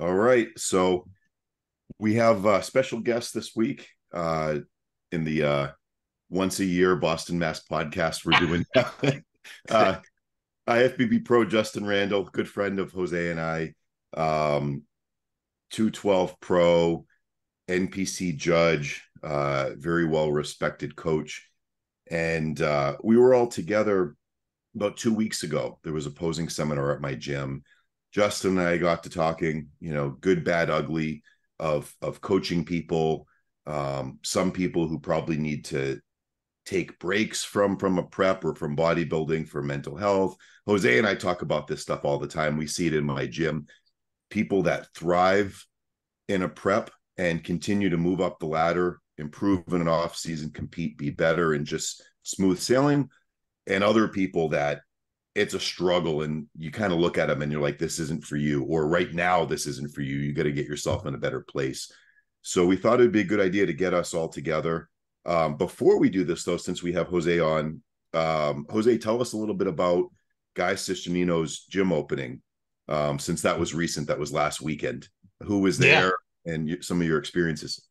All right. So we have a special guest this week in the once a year Boston Mass podcast we're doing. uh, IFBB pro Justin Randall, good friend of Jose and I, 212 pro, NPC judge, very well respected coach. And we were all together about 2 weeks ago. There was a posing seminar at my gym. Justin and I got to talking, good, bad, ugly of coaching people. Some people who probably need to take breaks from a prep or from bodybuilding for mental health. Jose and I talk about this stuff all the time. We see it in my gym. People that thrive in a prep and continue to move up the ladder, improve in an off season, compete, be better, and just smooth sailing. And other people that it's a struggle and you kind of look at them and you're like, this isn't for you, or right now this isn't for you. You got to get yourself in a better place. So we thought it'd be a good idea to get us all together. Before we do this though, since we have Jose on, Jose, tell us a little bit about Guy Sistonino's gym opening. Since that was recent, that was last weekend. Who was Yeah, there and some of your experiences?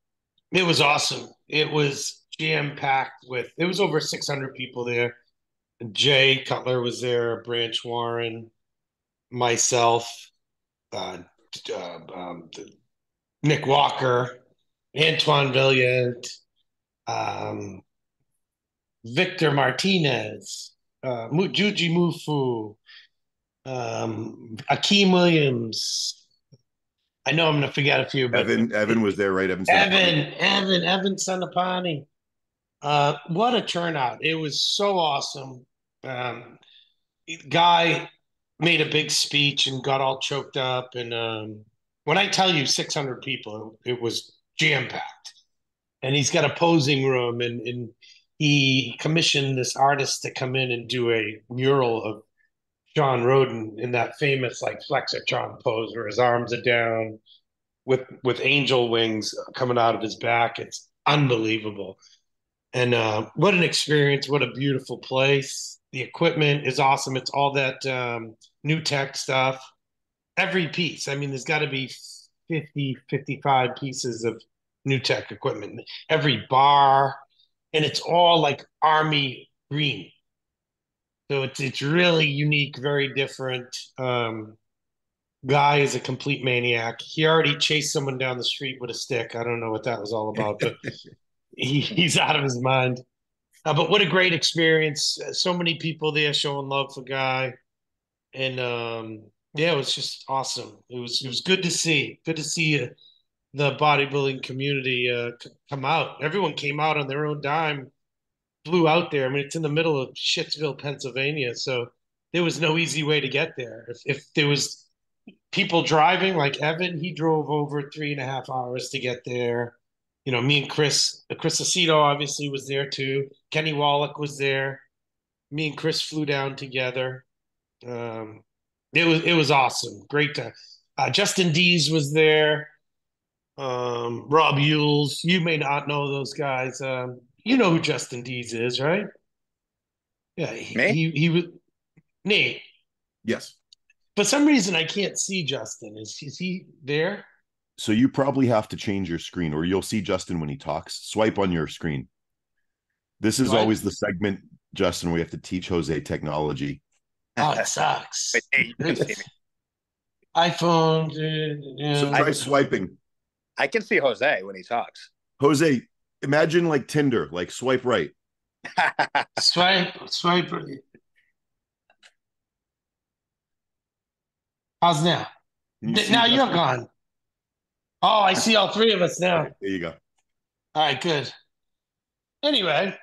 it was awesome. It was jam packed it was over 600 people there. Jay Cutler was there, Branch Warren, myself, uh, uh, um, Nick Walker, Antoine Villiant, um, Victor Martinez, Juji Mufu, Akeem Williams. I know I'm going to forget a few, but Evan was there, right? Evan Senapani. Evan Sanapani. What a turnout. It was so awesome. Um, Guy made a big speech and got all choked up. And when I tell you 600 people, it was jam packed. And he's got a posing room, and he commissioned this artist to come in and do a mural of John Roden in that famous like Flexitron pose where his arms are down with angel wings coming out of his back. It's unbelievable. And what an experience! What a beautiful place. The equipment is awesome. It's all that new tech stuff. Every piece. I mean, there's got to be 50, 55 pieces of new tech equipment. Every bar, and it's all like army green. So it's really unique, very different. Guy is a complete maniac. He already chased someone down the street with a stick. I don't know what that was all about, but he's out of his mind. But what a great experience! So many people there showing love for Guy, and yeah, it was just awesome. It was good to see. Good to see the bodybuilding community come out. Everyone came out on their own dime, flew out there. I mean, it's in the middle of Shittsville, Pennsylvania, so there was no easy way to get there. If there was people driving, like Evan, he drove over 3.5 hours to get there. Me and Chris Aceto obviously was there too. Kenny Wallach was there. Me and Chris flew down together. Um, it was awesome. Great time. Justin Dees was there. Rob Yules. You may not know those guys. You know who Justin Dees is, right? Yeah, Me? he was Nate. Yes. For some reason, I can't see Justin. Is he there? So you probably have to change your screen, or you'll see Justin when he talks. Swipe on your screen. This is What? always the segment, Justin, we have to teach Jose technology. Oh, it sucks. But hey, you can see me. iPhone. So I, try swiping. I can see Jose when he talks. Jose, imagine like Tinder, like swipe right. Swipe. How's now? Can you see Now you're Justin? gone. Oh, I see all three of us All now. right, there you go. All right, good. Anyway,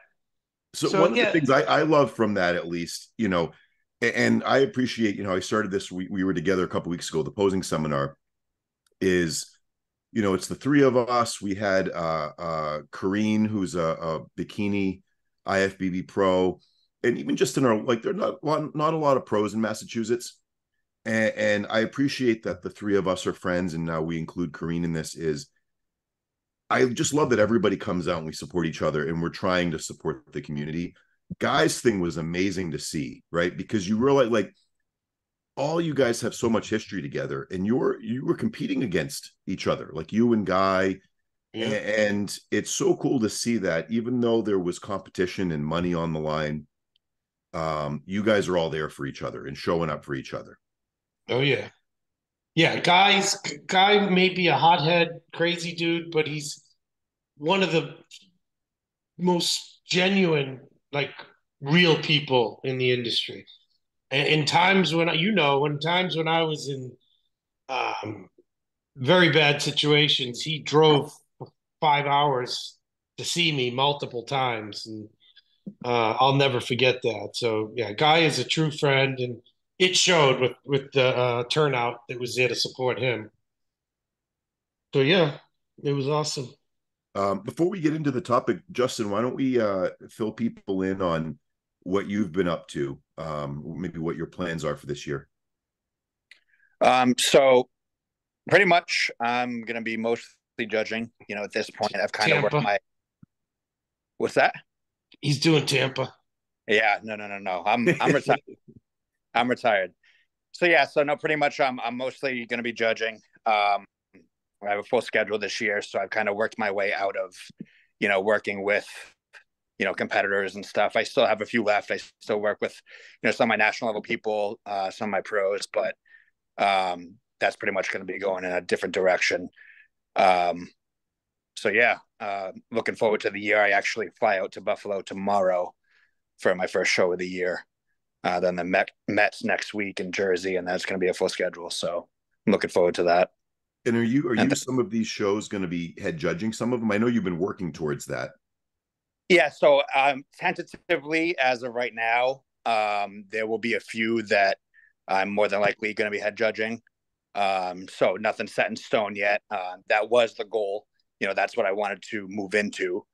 So so one of the yeah, things I love from that, at least, and I appreciate, I started this, we were together a couple weeks ago, the posing seminar is, it's the three of us. We had Kareen, who's a bikini IFBB pro, and even just in our, like, there are not a lot of pros in Massachusetts. And I appreciate that the three of us are friends, and now we include Kareen in this. Is I just love that everybody comes out and we support each other, and we're trying to support the community. Guys' thing was amazing to see, right? Because you realize, like, all you guys have so much history together, and you were competing against each other, like you and Guy. Yeah. And it's so cool to see that even though there was competition and money on the line, you guys are all there for each other and showing up for each other. Oh yeah. Yeah, Guy may be a hothead, crazy dude, but he's one of the most genuine, like real people in the industry. And in times when when times when I was in um, very bad situations, he drove 5 hours to see me multiple times, and I'll never forget that. So yeah, Guy is a true friend, and it showed with the turnout that was there to support him. So yeah, it was awesome. Before we get into the topic, Justin, why don't we fill people in on what you've been up to, maybe what your plans are for this year? So pretty much I'm going to be mostly judging, at this point. I've kind of worked Tampa. my, what's that? He's doing Tampa. Yeah, no. I'm retired. I'm retired. So yeah, so no, pretty much I'm mostly going to be judging. I have a full schedule this year, so I've kind of worked my way out of, working with, competitors and stuff. I still have a few left. I still work with, some of my national level people, some of my pros, but that's pretty much going to be going in a different direction. So yeah, looking forward to the year. I actually fly out to Buffalo tomorrow for my first show of the year. Then the Mets next week in Jersey, and that's going to be a full schedule. So I'm looking forward to that. And are you And some of these shows going to be head judging some of them? I know you've been working towards that. yeah, so tentatively, as of right now, there will be a few that I'm more than likely going to be head judging. So nothing set in stone yet. That was the goal. That's what I wanted to move into.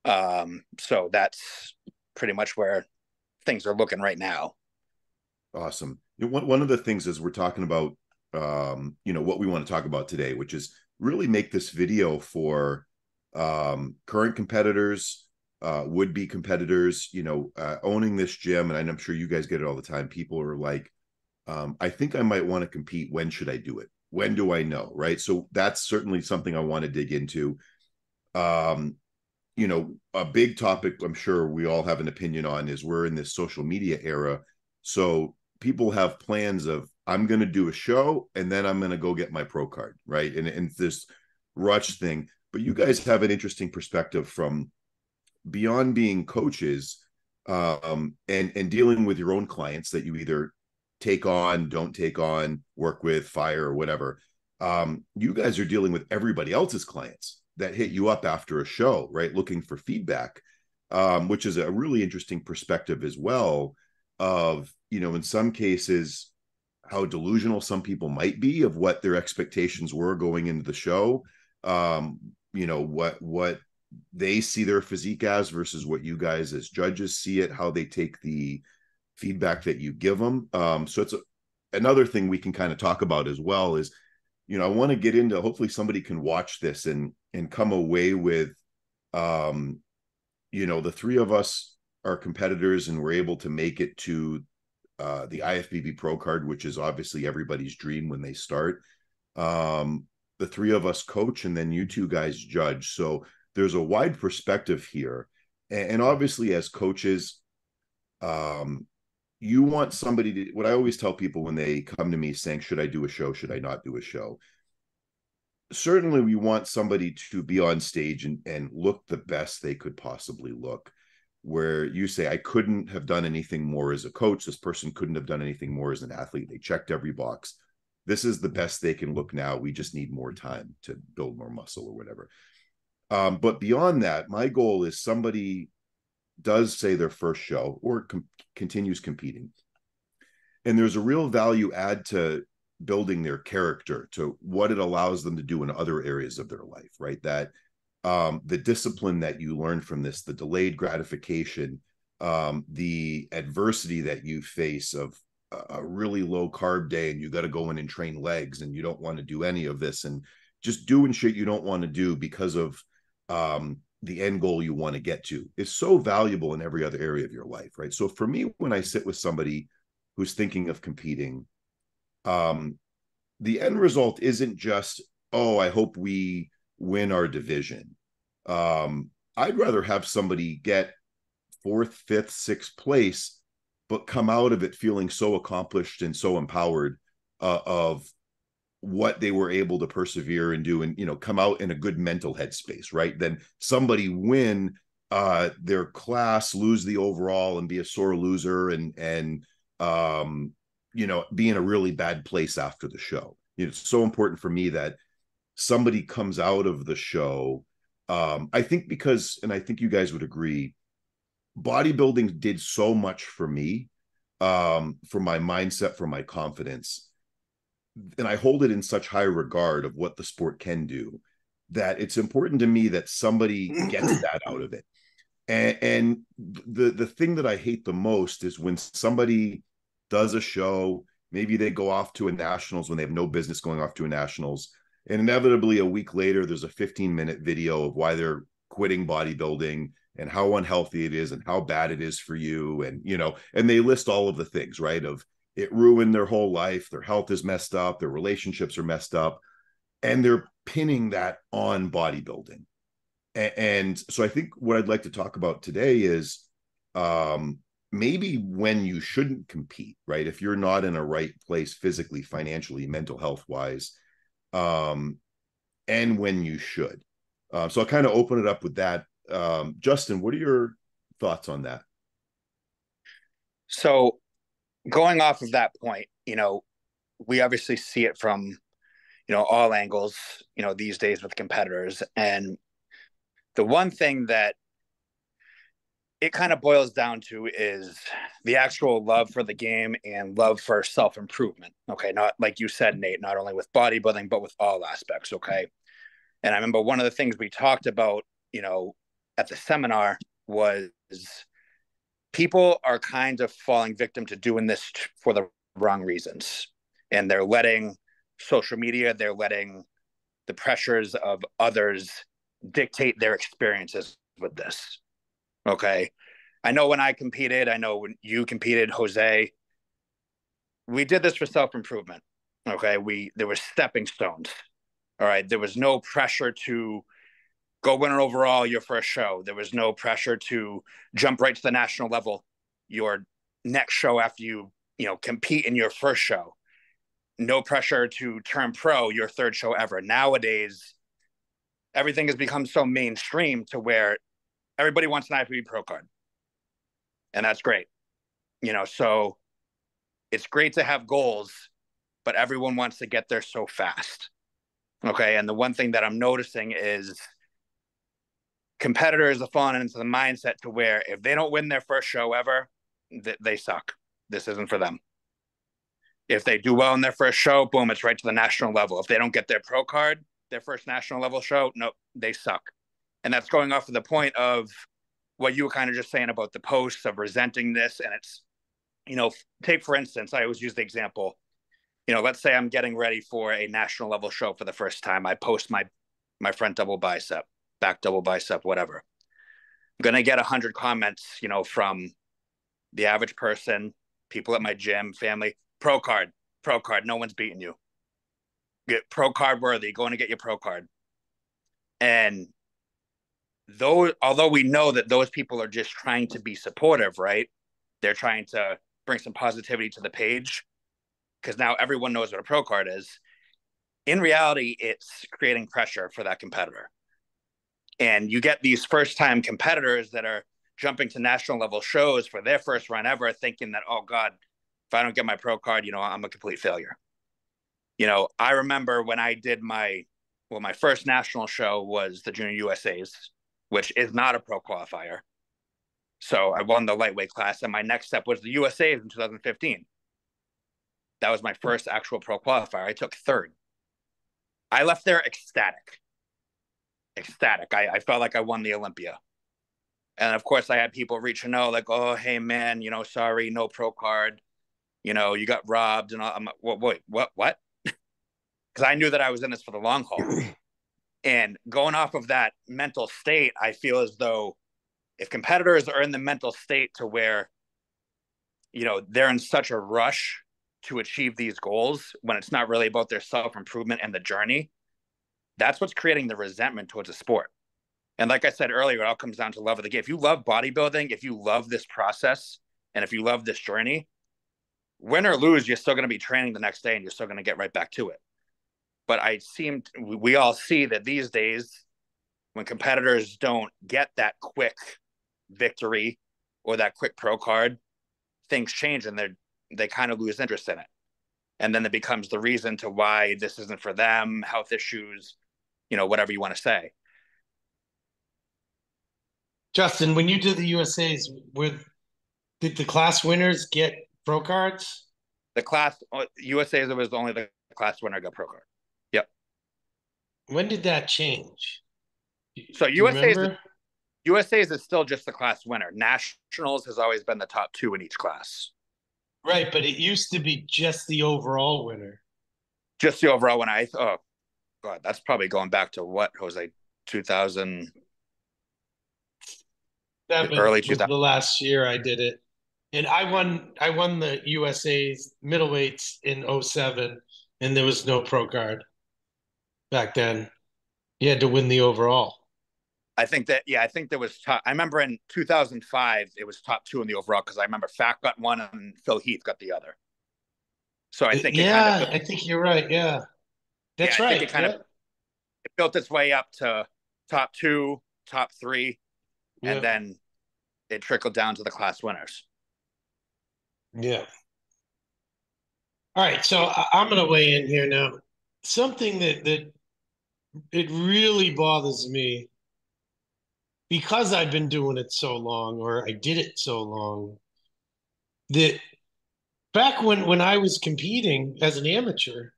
So that's pretty much where things are looking right now. Awesome. One of the things is we're talking about, what we want to talk about today, which is really make this video for current competitors, would-be competitors, owning this gym. And I'm sure you guys get it all the time. People are like, I think I might want to compete. When should I do it? When do I know? Right. So that's certainly something I want to dig into. A big topic I'm sure we all have an opinion on is we're in this social media era. So people have plans of, I'm going to do a show and then I'm going to go get my pro card. Right. And this rush thing. But you guys have an interesting perspective from beyond being coaches, and dealing with your own clients that you either take on, don't take on, work with, fire, or whatever. You guys are dealing with everybody else's clients that hit you up after a show, right? Looking for feedback, which is a really interesting perspective as well of, in some cases, how delusional some people might be of what their expectations were going into the show. What they see their physique as versus what you guys as judges see it, how they take the feedback that you give them. So it's another thing we can kind of talk about as well is, I want to get into, hopefully somebody can watch this and come away with, the three of us are competitors and we're able to make it to the IFBB Pro Card, which is obviously everybody's dream when they start. The three of us coach, and then you two guys judge. So there's a wide perspective here. And obviously, as coaches, you want somebody to, what I always tell people when they come to me saying, should I do a show? Should I not do a show? Certainly, we want somebody to be on stage and look the best they could possibly look. Where you say, I couldn't have done anything more as a coach. This person couldn't have done anything more as an athlete. They checked every box. This is the best they can look now. We just need more time to build more muscle or whatever. But beyond that, my goal is somebody does say their first show or continues competing. And there's a real value add to building their character, to what it allows them to do in other areas of their life, right? That the discipline that you learn from this, the delayed gratification, the adversity that you face of a really low carb day and you got to go in and train legs and you don't want to do any of this and just doing shit you don't want to do because of the end goal you want to get to is so valuable in every other area of your life, right? So for me, when I sit with somebody who's thinking of competing, the end result isn't just, oh, I hope we win our division. I'd rather have somebody get fourth, fifth, sixth place, but come out of it feeling so accomplished and so empowered of what they were able to persevere and do, and come out in a good mental headspace, right? Then somebody win their class, lose the overall, and be a sore loser, and be in a really bad place after the show. It's so important for me that somebody comes out of the show. I think because, and I think you guys would agree, bodybuilding did so much for me, for my mindset, for my confidence, and I hold it in such high regard of what the sport can do, that it's important to me that somebody gets that out of it. And the thing that I hate the most is when somebody does a show, maybe they go off to a nationals when they have no business going off to a nationals, and inevitably a week later there's a 15-minute video of why they're quitting bodybuilding and how unhealthy it is and how bad it is for you, and they list all of the things, right? Of it ruined their whole life, their health is messed up, their relationships are messed up, and they're pinning that on bodybuilding. And so I think what I'd like to talk about today is maybe when you shouldn't compete, right? If you're not in a right place physically, financially, mental health wise, and when you should. So I'll kind of open it up with that. Justin, what are your thoughts on that? So going off of that point, we obviously see it from, all angles, these days with competitors. And the one thing that it kind of boils down to is the actual love for the game and love for self-improvement. Okay. Not like you said, Nate, not only with bodybuilding, but with all aspects. Okay. And I remember one of the things we talked about, at the seminar was people are kind of falling victim to doing this for the wrong reasons. And they're letting social media, they're letting the pressures of others dictate their experiences with this. Okay. I know when I competed, I know when you competed, Jose, we did this for self-improvement. Okay. There were stepping stones. All right. There was no pressure to go winner overall your first show. There was no pressure to jump right to the national level your next show after you compete in your first show. No pressure to turn pro your third show ever. Nowadays, everything has become so mainstream to where everybody wants an IFBB pro card. And that's great. So it's great to have goals, but everyone wants to get there so fast. Okay. And the one thing that I'm noticing is competitors are falling into the mindset to where if they don't win their first show ever, they suck. This isn't for them. If they do well in their first show, boom, it's right to the national level. If they don't get their pro card, their first national level show, nope, they suck. And that's going off of the point of what you were kind of just saying about the posts of resenting this. And it's, take for instance, I always use the example, let's say I'm getting ready for a national level show for the first time. I post my front double bicep, back double bicep, whatever. I'm going to get 100 comments, from the average person, people at my gym, family, pro card, no one's beating you. Get pro card worthy, going to get your pro card. And although we know that those people are just trying to be supportive, right? They're trying to bring some positivity to the page because now everyone knows what a pro card is. In reality, it's creating pressure for that competitor. And you get these first-time competitors that are jumping to national level shows for their first run ever, thinking that, oh God, if I don't get my pro card, I'm a complete failure. I remember when I did my first national show was the Junior USAs, which is not a pro qualifier. So I won the lightweight class, and my next step was the USAs in 2015. That was my first actual pro qualifier. I took third. I left there ecstatic. I felt like I won the Olympia. And of course, I had people reaching out like, oh, hey, man, sorry, no pro card. You got robbed. And I'm like, wait, what? Because I knew that I was in this for the long haul. And going off of that mental state, I feel as though if competitors are in the mental state to where, they're in such a rush to achieve these goals when it's not really about their self-improvement and the journey, that's what's creating the resentment towards a sport. And like I said earlier, it all comes down to love of the game. If you love bodybuilding, if you love this process, and if you love this journey, win or lose, you're still going to be training the next day and you're still going to get right back to it. But we all see that these days, when competitors don't get that quick victory or that quick pro card, things change and they kind of lose interest in it. And then it becomes the reason to why this isn't for them, health issues, whatever you want to say. Justin, when you did the USAs, did the class winners get pro cards? The class USAs, it was only the class winner got pro card. Yep. When did that change? So USA's is still just the class winner. Nationals has always been the top two in each class. Right, but it used to be just the overall winner. Just the overall winner. Oh, God, that's probably going back to what, Jose? 2000. That early was 2000. the last year I did it. And I won the USA's middleweights in 2007, and there was no pro card back then. You had to win the overall. I think there was top. I remember in 2005, it was top two in the overall because I remember Fat got one and Phil Heath got the other. So I think I think you're right. Yeah, that's right. I think it built its way up to top two, top three, and then it trickled down to the class winners. Yeah. All right, so I'm going to weigh in here now. Something that it really bothers me because I've been doing it so long, or I did it so long, that back when I was competing as an amateur,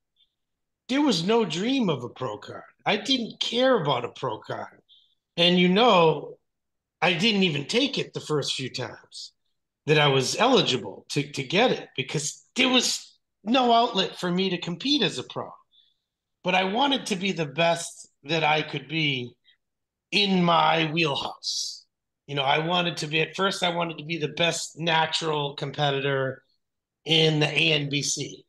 there was no dream of a pro card. I didn't care about a pro card. And I didn't even take it the first few times that I was eligible to get it because there was no outlet for me to compete as a pro. But I wanted to be the best that I could be in my wheelhouse. I wanted to be the best natural competitor in the ANBC.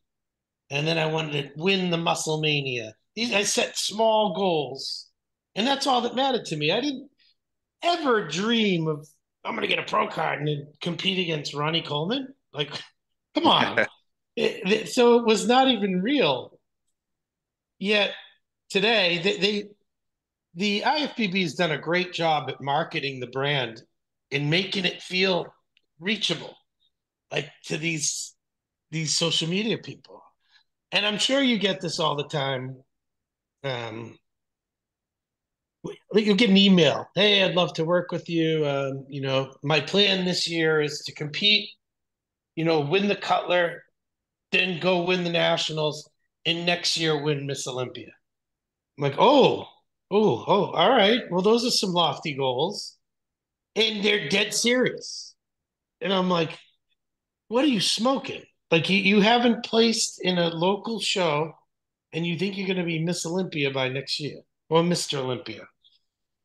And then I wanted to win the Muscle Mania. I set small goals, and that's all that mattered to me. I didn't ever dream of I'm going to get a pro card and then compete against Ronnie Coleman. Like, come on. So it was not even real. Yet today, the IFBB has done a great job at marketing the brand and making it feel reachable, like to these social media people. And I'm sure you get this all the time. You'll get an email. Hey, I'd love to work with you. My plan this year is to compete, win the Cutler, then go win the Nationals, and next year win Miss Olympia. I'm like, oh, all right. Well, those are some lofty goals. And they're dead serious. And I'm like, what are you smoking? Like you haven't placed in a local show and you think you're going to be Miss Olympia by next year or Mr. Olympia.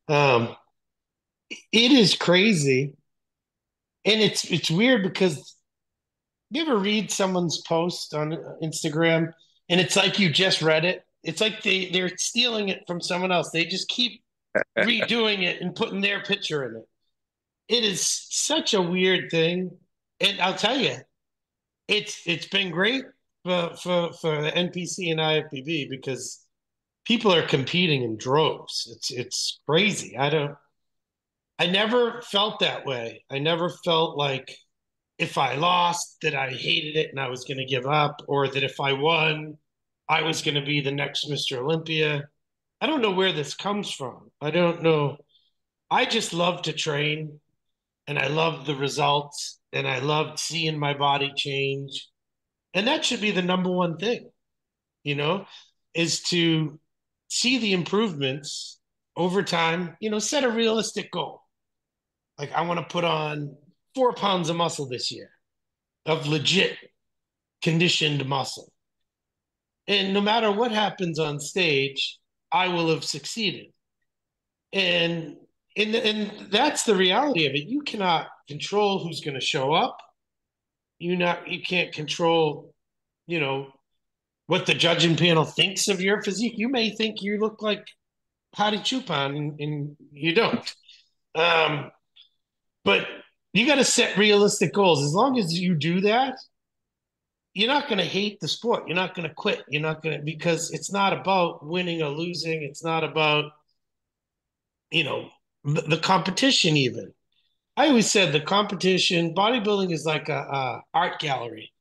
It is crazy. And it's weird because you ever read someone's post on Instagram and it's like you just read it? It's like they're stealing it from someone else. They just keep redoing it and putting their picture in it. It is such a weird thing. And I'll tell you, it's been great for the NPC and IFBB because people are competing in droves. It's crazy. I never felt that way. I never felt like if I lost that I hated it and I was going to give up, or that if I won, I was going to be the next Mr. Olympia. I don't know where this comes from. I don't know. I just love to train and I love the results and I loved seeing my body change. And that should be the number one thing, is to see the improvements over time, set a realistic goal. Like I want to put on 4 pounds of muscle this year, of legit conditioned muscle. And no matter what happens on stage, I will have succeeded. And that's the reality of it. You cannot control who's going to show up. You can't control what the judging panel thinks of your physique. You may think you look like Hadi Chupan, and you don't. But you got to set realistic goals. As long as you do that, you're not going to hate the sport. You're not going to quit. You're not going to, because it's not about winning or losing. It's not about, the competition even. I always said the competition, bodybuilding is like a art gallery.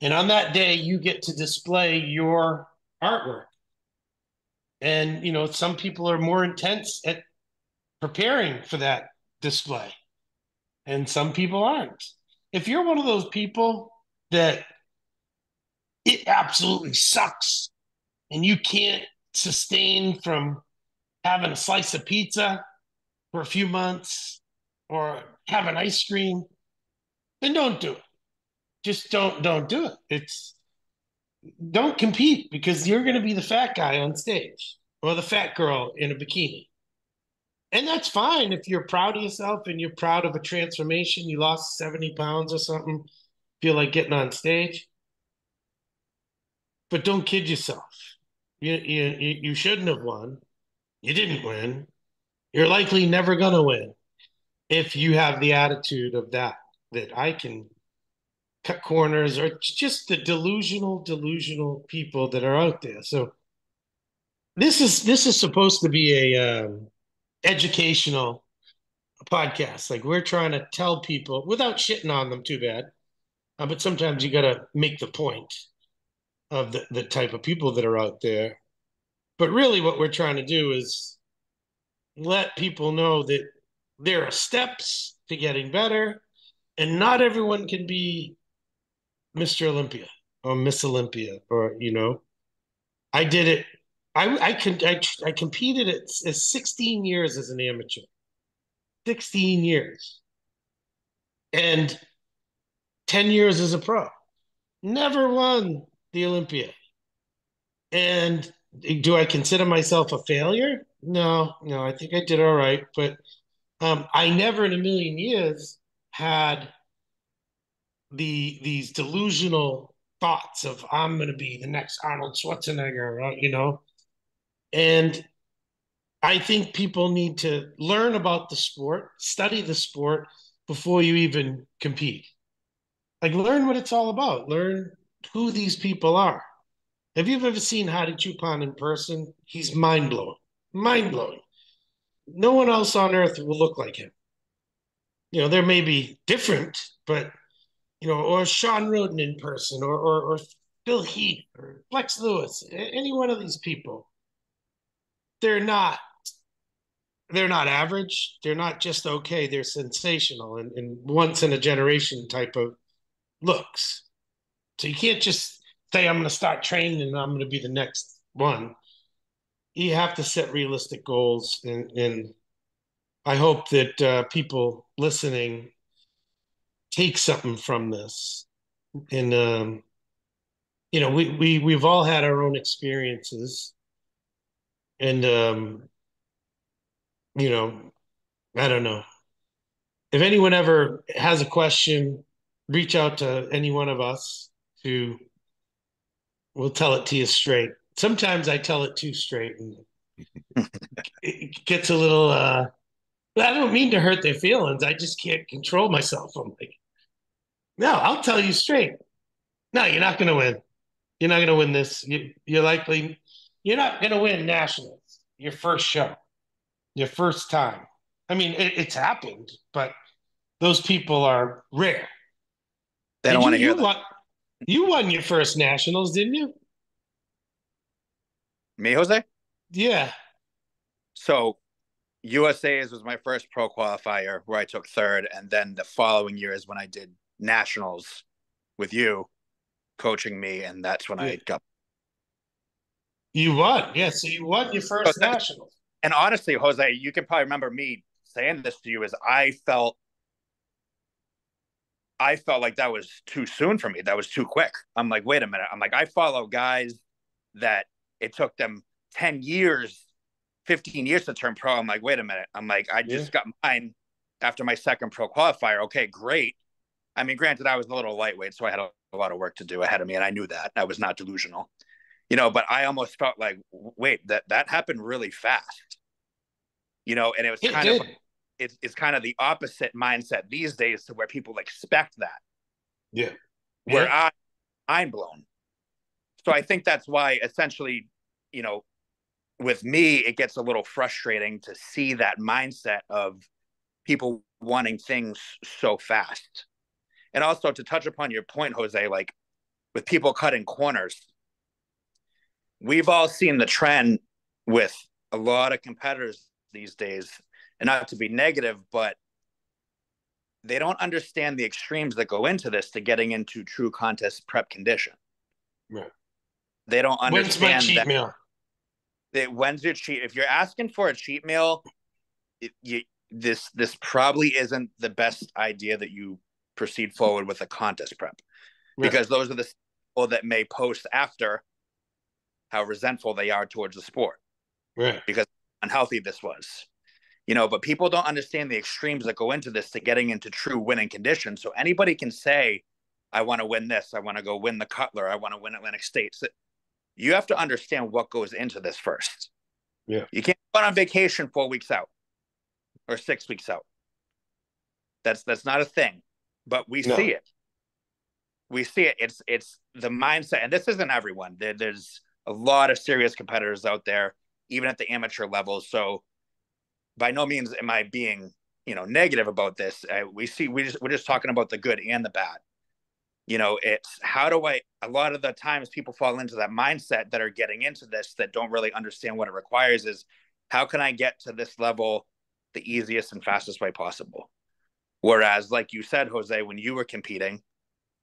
And on that day, you get to display your artwork. And, some people are more intense at preparing for that display, and some people aren't. If you're one of those people that it absolutely sucks and you can't sustain from having a slice of pizza for a few months or having ice cream, then don't do it. Just don't do it. Don't compete, because you're going to be the fat guy on stage or the fat girl in a bikini. And that's fine if you're proud of yourself and you're proud of a transformation. You lost 70 pounds or something, feel like getting on stage. But don't kid yourself. You shouldn't have won. You didn't win. You're likely never going to win if you have the attitude of that I can cut corners, or just the delusional people that are out there. So this is supposed to be a educational podcast. Like, we're trying to tell people without shitting on them too bad. But sometimes you got to make the point of the type of people that are out there. But really what we're trying to do is let people know that there are steps to getting better, and not everyone can be Mr. Olympia or Miss Olympia, or, I did it. I competed at 16 years as an amateur, 16 years, and 10 years as a pro. Never won the Olympia. And do I consider myself a failure? No, I think I did all right. But I never in a million years had these delusional thoughts of I'm going to be the next Arnold Schwarzenegger, And I think people need to learn about the sport, study the sport before you even compete. Like, learn what it's all about. Learn who these people are. Have you ever seen Hadi Chupan in person? He's mind blowing. Mind blowing. No one else on earth will look like him. There may be different, but or Sean Roden in person, or Phil Heath, or Flex Lewis, any one of these people. They're not average. They're not just okay. They're sensational and once in a generation type of looks. So you can't just say, I'm going to start training and I'm going to be the next one. You have to set realistic goals. And I hope that people listening take something from this. And, we've all had our own experiences. And, I don't know. If anyone ever has a question, reach out to any one of us who will tell it to you straight. Sometimes I tell it too straight, and it gets a little, I don't mean to hurt their feelings. I just can't control myself. I'm like, no, I'll tell you straight. No, you're not going to win. You're not going to win this. You're not going to win nationals. Your first show, your first time. I mean, it's happened, but those people are rare. They don't want to hear that. You won your first nationals, didn't you? Me, Jose? Yeah. So USA's was my first pro qualifier where I took third. And then the following year is when I did nationals with you coaching me. And that's when I got. You won. Yeah. So you won your first nationals. And honestly, Jose, you can probably remember me saying this to you is I felt like that was too soon for me. That was too quick. I'm like, wait a minute. I'm like, I follow guys that it took them 10 years, 15 years to turn pro. I'm like, wait a minute. I'm like, I just got mine after my second pro qualifier. Okay, great. I mean, granted, I was a little lightweight, so I had a lot of work to do ahead of me, and I knew that. I was not delusional, but I almost felt like, wait, that happened really fast, and it was It kind of, did. it's kind of the opposite mindset these days to where people expect that, Yeah. where Yeah. I'm blown. So I think that's why essentially, with me, it gets a little frustrating to see that mindset of people wanting things so fast. And also to touch upon your point, Jose, like with people cutting corners, we've all seen the trend with a lot of competitors these days, and not to be negative, but they don't understand the extremes that go into this to getting into true contest prep condition. Right. They don't When's my understand cheat meal? that when's your cheat. If you're asking for a cheat meal, this probably isn't the best idea that you proceed forward with a contest prep, because those are the people that may post after how resentful they are towards the sport, because unhealthy this was, but people don't understand the extremes that go into this to getting into true winning conditions. So anybody can say, I want to win this, I want to go win the Cutler, I want to win Atlantic States. You have to understand what goes into this first. Yeah. You can't go on vacation 4 weeks out or 6 weeks out. That's not a thing, but we see it. We see it. It's the mindset, and this isn't everyone. There's a lot of serious competitors out there, even at the amateur level. So by no means am I being, negative about this. We're just talking about the good and the bad. It's a lot of the times people fall into that mindset that are getting into this that don't really understand what it requires is, how can I get to this level the easiest and fastest way possible? Whereas, like you said, Jose, when you were competing,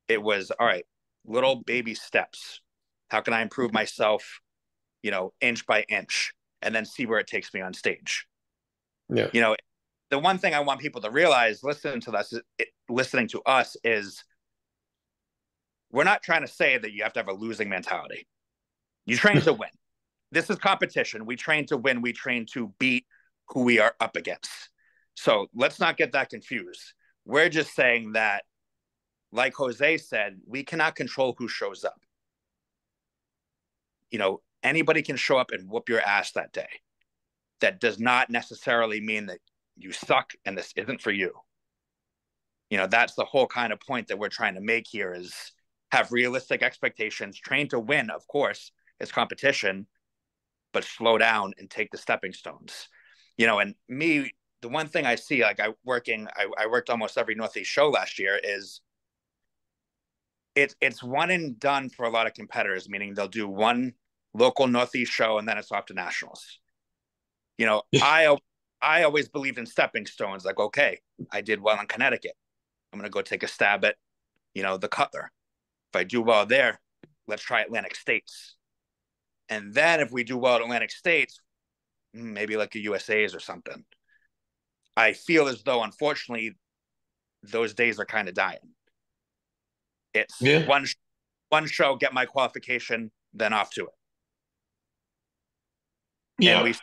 it was, all right, little baby steps. How can I improve myself, inch by inch, and then see where it takes me on stage? Yeah. The one thing I want people to realize, listening to us, is we're not trying to say that you have to have a losing mentality. You train to win. This is competition. We train to win. We train to beat who we are up against. So let's not get that confused. We're just saying that, like Jose said, we cannot control who shows up. Anybody can show up and whoop your ass that day. That does not necessarily mean that you suck and this isn't for you. That's the whole kind of point that we're trying to make here, is have realistic expectations, train to win, of course, it's competition, but slow down and take the stepping stones. And me, the one thing I see, like I worked almost every Northeast show last year, is it's one and done for a lot of competitors, meaning they'll do one local Northeast show and then it's off to nationals. I always believed in stepping stones. Like, okay, I did well in Connecticut, I'm going to go take a stab at, the Cutler. If I do well there, let's try Atlantic States. And then if we do well at Atlantic States, maybe like a USA's or something. I feel as though, unfortunately, those days are kind of dying. It's one show, get my qualification, then off to it. Yeah. And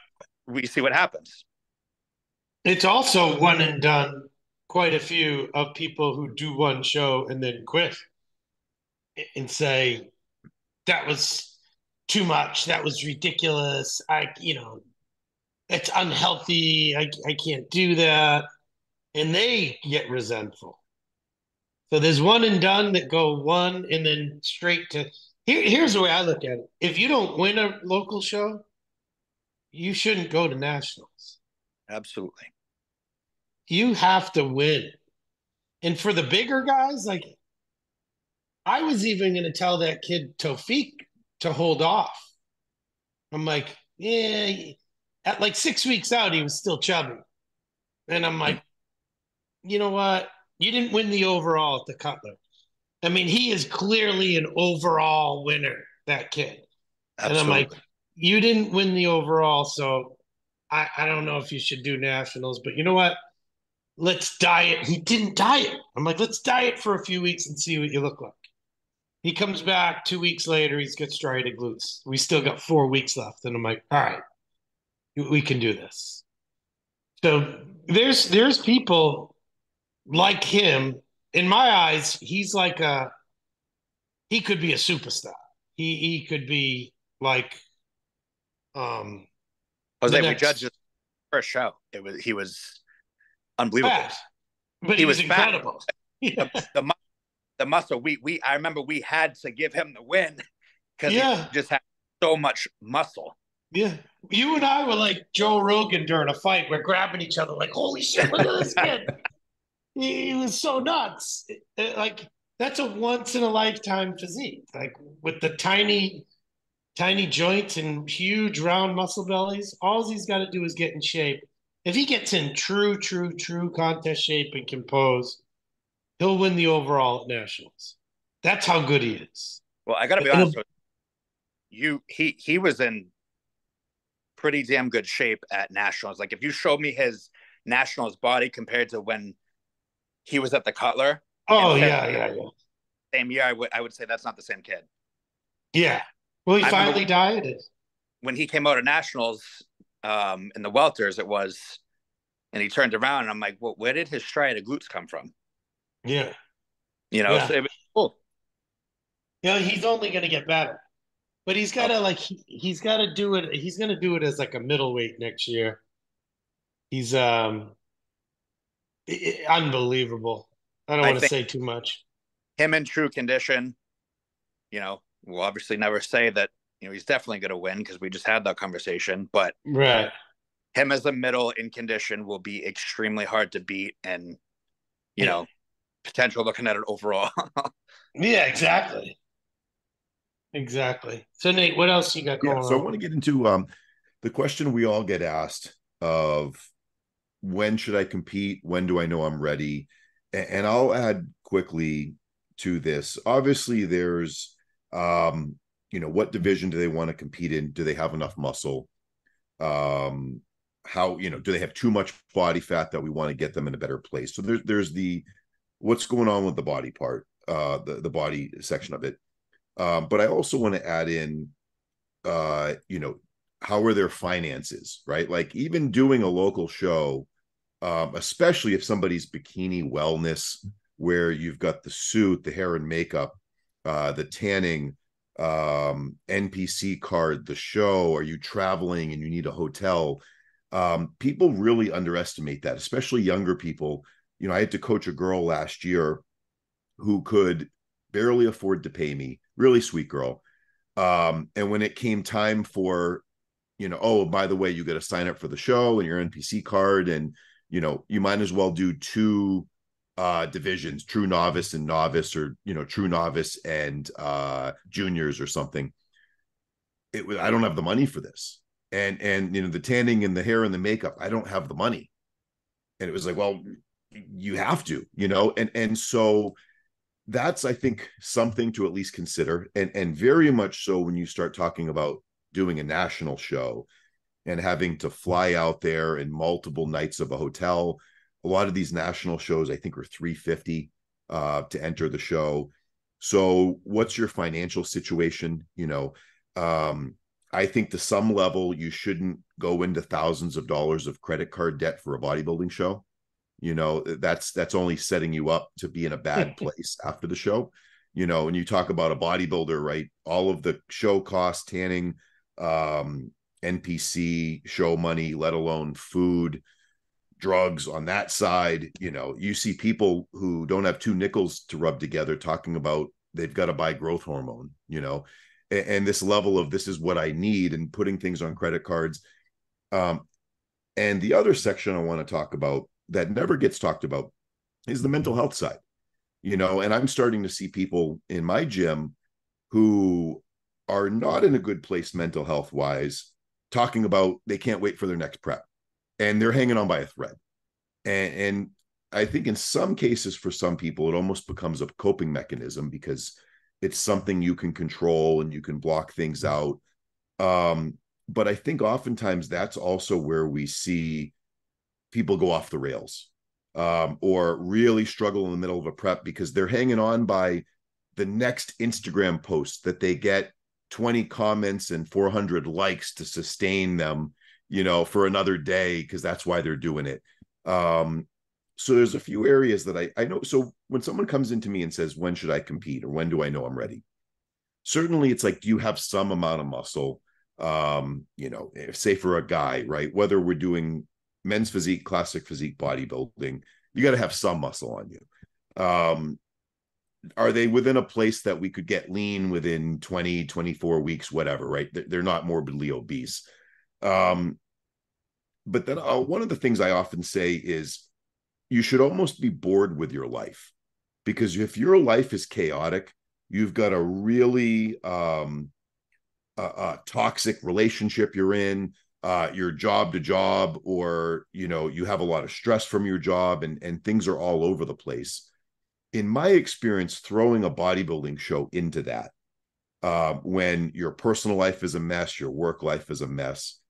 we see what happens. It's also one and done. Quite a few of people who do one show and then quit and say, that was too much. That was ridiculous. It's unhealthy. I can't do that. And they get resentful. So there's one and done that go one and then straight to here's the way I look at it. If you don't win a local show, you shouldn't go to nationals. Absolutely. You have to win. And for the bigger guys, like, I was even going to tell that kid Tofik to hold off. I'm like, yeah, at like 6 weeks out, he was still chubby. And I'm like, you know what? You didn't win the overall at the Cutler. I mean, he is clearly an overall winner, that kid. Absolutely. And I'm like, you didn't win the overall, so I don't know if you should do nationals, but you know what? Let's diet. He didn't diet. I'm like, let's diet for a few weeks and see what you look like. He comes back 2 weeks later, he's got striated glutes. We still got 4 weeks left. And I'm like, all right, we can do this. So there's people like him in my eyes, he could be a superstar. He could be like the Jose, we judged his next first show. He was unbelievable. fat, but He he was was fat. incredible. Yeah. The muscle. I remember we had to give him the win because he Yeah. just had so much muscle. Yeah. You and I were like Joe Rogan during a fight. We're grabbing each other like, holy shit, look at this kid. He was so nuts. Like, that's a once in a lifetime physique. Like, with the tiny joints and huge round muscle bellies, all he's got to do is get in shape. If he gets in true contest shape and can pose, he'll win the overall at nationals. That's how good he is. Well, I got to be honest with you. He was in pretty damn good shape at nationals. Like, if you showed me his nationals body compared to when he was at the Cutler, oh yeah. Same year, I would say that's not the same kid. Yeah. Well, he finally dieted. When he came out of nationals in the welters, it was, and he turned around, and I'm like, well, where did his striated glutes come from? Yeah. You know, so it was cool. Yeah, he's only going to get better. But he's got to he's got to do it. He's going to do it as like a middleweight next year. He's unbelievable. I don't want to say too much. Him in true condition, you know, we'll obviously never say that, you know, he's definitely going to win because we just had that conversation. But right, him as a middle in condition will be extremely hard to beat, and you know, potential looking at it overall. Yeah, exactly. So Nate, what else you got going on? So I want to get into the question we all get asked of when should I compete? When do I know I'm ready? And I'll add quickly to this. Obviously, there's you know, what division do they want to compete in? Do they have enough muscle? How, you know, do they have too much body fat that we want to get them in a better place? So there's the what's going on with the body part, the body section of it. But I also want to add in, you know, how are their finances, right? Like, even doing a local show, especially if somebody's bikini wellness, where you've got the suit, the hair and makeup, the tanning, NPC card, the show, are you traveling and you need a hotel? People really underestimate that, especially younger people. You know, I had to coach a girl last year who could barely afford to pay me, really sweet girl. And when it came time for, you know, oh, by the way, you got to sign up for the show and your NPC card, and, you know, you might as well do two divisions, true novice and novice, or, you know, true novice and juniors or something. I don't have the money for this. And you know, the tanning and the hair and the makeup, I don't have the money. And it was like, well, you have to, you know, and so that's, I think, something to at least consider. And very much so when you start talking about doing a national show and having to fly out there in multiple nights of a hotel. A lot of these national shows, I think, are $350 to enter the show. So what's your financial situation? You know, I think to some level, you shouldn't go into thousands of dollars of credit card debt for a bodybuilding show. You know, that's only setting you up to be in a bad place after the show. You know, when you talk about a bodybuilder, right? All of the show costs, tanning, NPC, show money, let alone food, drugs on that side. You know, you see people who don't have two nickels to rub together talking about they've got to buy growth hormone, you know, and this level of this is what I need, and putting things on credit cards. And the other section I want to talk about that never gets talked about is the mental health side, you know, and I'm starting to see people in my gym who are not in a good place mental health wise, talking about they can't wait for their next prep and they're hanging on by a thread. And I think in some cases, for some people, it almost becomes a coping mechanism because it's something you can control and you can block things out. But I think oftentimes that's also where we see people go off the rails, or really struggle in the middle of a prep because they're hanging on by the next Instagram post that they get 20 comments and 400 likes to sustain them, you know, for another day, because that's why they're doing it. So there's a few areas that I know. So when someone comes into me and says, when should I compete, or when do I know I'm ready? Certainly it's like, do you have some amount of muscle? Say for a guy, right? Whether we're doing men's physique, classic physique, bodybuilding, you got to have some muscle on you. Are they within a place that we could get lean within 20, 24 weeks, whatever, right? They're not morbidly obese. But then one of the things I often say is you should almost be bored with your life, because if your life is chaotic, you've got a really toxic relationship you're in, your job to job, or you have a lot of stress from your job, and things are all over the place. In my experience, throwing a bodybuilding show into that, when your personal life is a mess, your work life is a mess,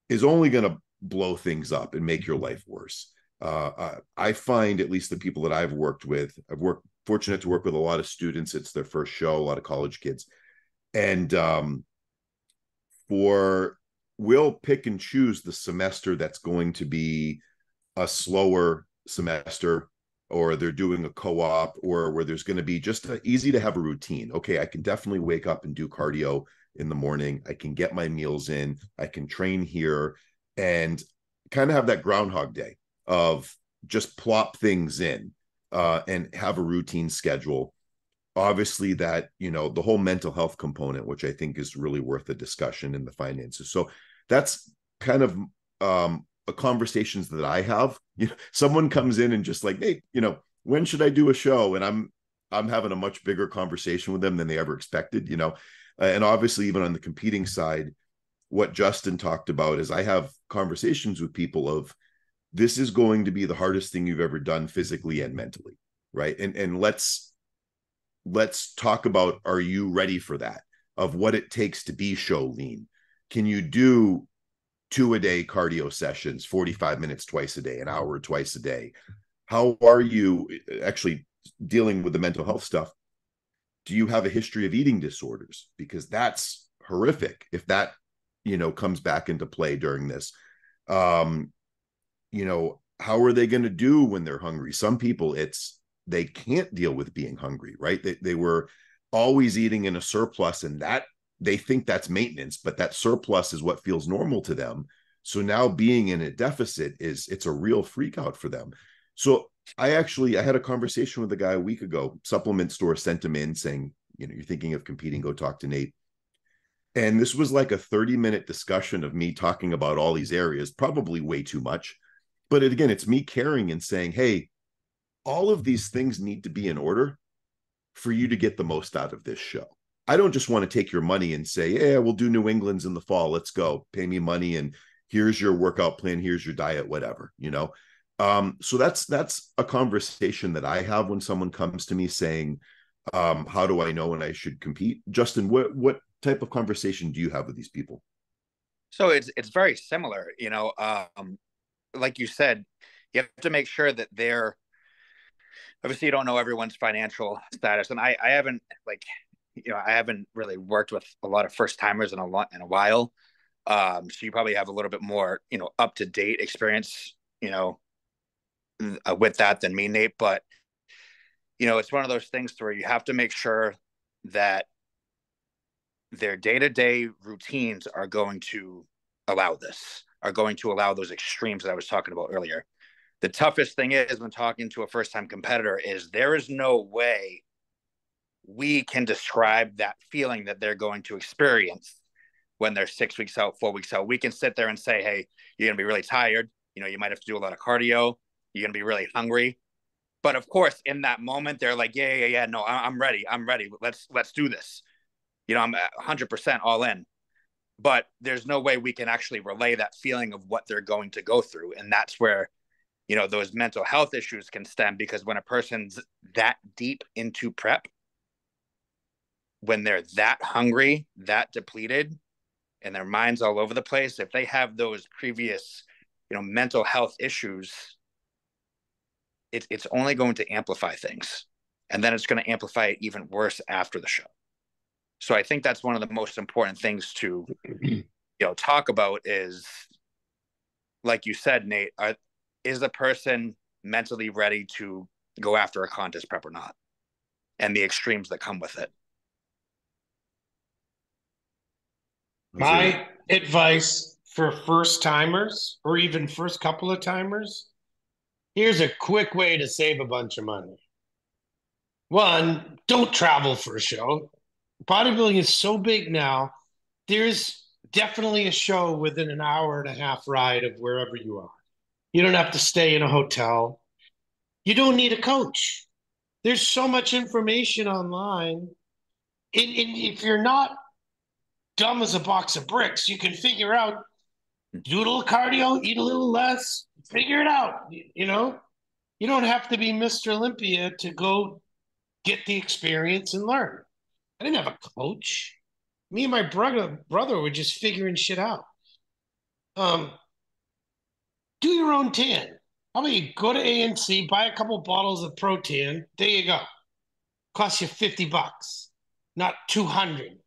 is only going to blow things up and make your life worse. I find, at least the people that I've worked with, fortunate to work with a lot of students. It's their first show, a lot of college kids. And we'll pick and choose the semester that's going to be a slower semester, or they're doing a co-op, or where there's going to be just easy to have a routine. Okay, I can definitely wake up and do cardio in the morning. I can get my meals in. I can train here, and kind of have that Groundhog Day of just plop things in, and have a routine schedule. Obviously, that, the whole mental health component, which I think is really worth a discussion, in the finances. So that's kind of a conversations that I have. Someone comes in and just like, hey, when should I do a show? And I'm having a much bigger conversation with them than they ever expected. And obviously, even on the competing side, what Justin talked about is I have conversations with people of, this is going to be the hardest thing you've ever done physically and mentally, right? And let's talk about, are you ready for that, of what it takes to be show lean? Can you do 2-a-day cardio sessions, 45 minutes twice a day, an hour twice a day? How are you actually dealing with the mental health stuff? Do you have a history of eating disorders? Because that's horrific if that comes back into play during this. How are they going to do when they're hungry? Some people, they can't deal with being hungry, right? They were always eating in a surplus, and that they think that's maintenance, but that surplus is what feels normal to them. So now being in a deficit it's a real freak out for them. So I had a conversation with a guy a week ago. Supplement store sent him in saying, you're thinking of competing, go talk to Nate. And this was like a 30-minute discussion of me talking about all these areas, probably way too much. But again, it's me caring and saying, hey, all of these things need to be in order for you to get the most out of this show. I don't just want to take your money and say, yeah, we'll do New England's in the fall. Let's go. Pay me money, and here's your workout plan. Here's your diet, whatever, So that's a conversation that I have when someone comes to me saying, how do I know when I should compete? Justin, what type of conversation do you have with these people? So it's very similar, like you said, you have to make sure that they're, obviously you don't know everyone's financial status. And I haven't I haven't really worked with a lot of first timers in a while. So you probably have a little bit more, up to date experience, with that than me, Nate. But, it's one of those things where you have to make sure that their day-to-day routines are going to allow those extremes that I was talking about earlier. The toughest thing is, when talking to a first-time competitor, is there is no way we can describe that feeling that they're going to experience when they're 6 weeks out, 4 weeks out. We can sit there and say, hey, you're going to be really tired. You might have to do a lot of cardio. You're going to be really hungry. But of course, in that moment, they're like, yeah. No, I'm ready. Let's do this. I'm 100% all in. But there's no way we can actually relay that feeling of what they're going to go through. And that's where, those mental health issues can stem, because when a person's that deep into prep, when they're that hungry, that depleted, and their mind's all over the place, if they have those previous, mental health issues, it's only going to amplify things. And then it's going to amplify it even worse after the show. So I think that's one of the most important things to, talk about is, like you said, Nate, is the person mentally ready to go after a contest prep or not, and the extremes that come with it. My advice for first timers, or even first couple of timers, here's a quick way to save a bunch of money. One, don't travel for a show. Bodybuilding is so big now, there's definitely a show within an hour and a half ride of wherever you are. You don't have to stay in a hotel. You don't need a coach. There's so much information online. And if you're not dumb as a box of bricks, you can figure out, do a little cardio, eat a little less, figure it out. You know, you don't have to be Mr. Olympia to go get the experience and learn. I didn't have a coach. Me and my brother were just figuring shit out. Um, do your own tan. How about you go to ANC, buy a couple bottles of Protan? There you go. Costs you $50, not 200.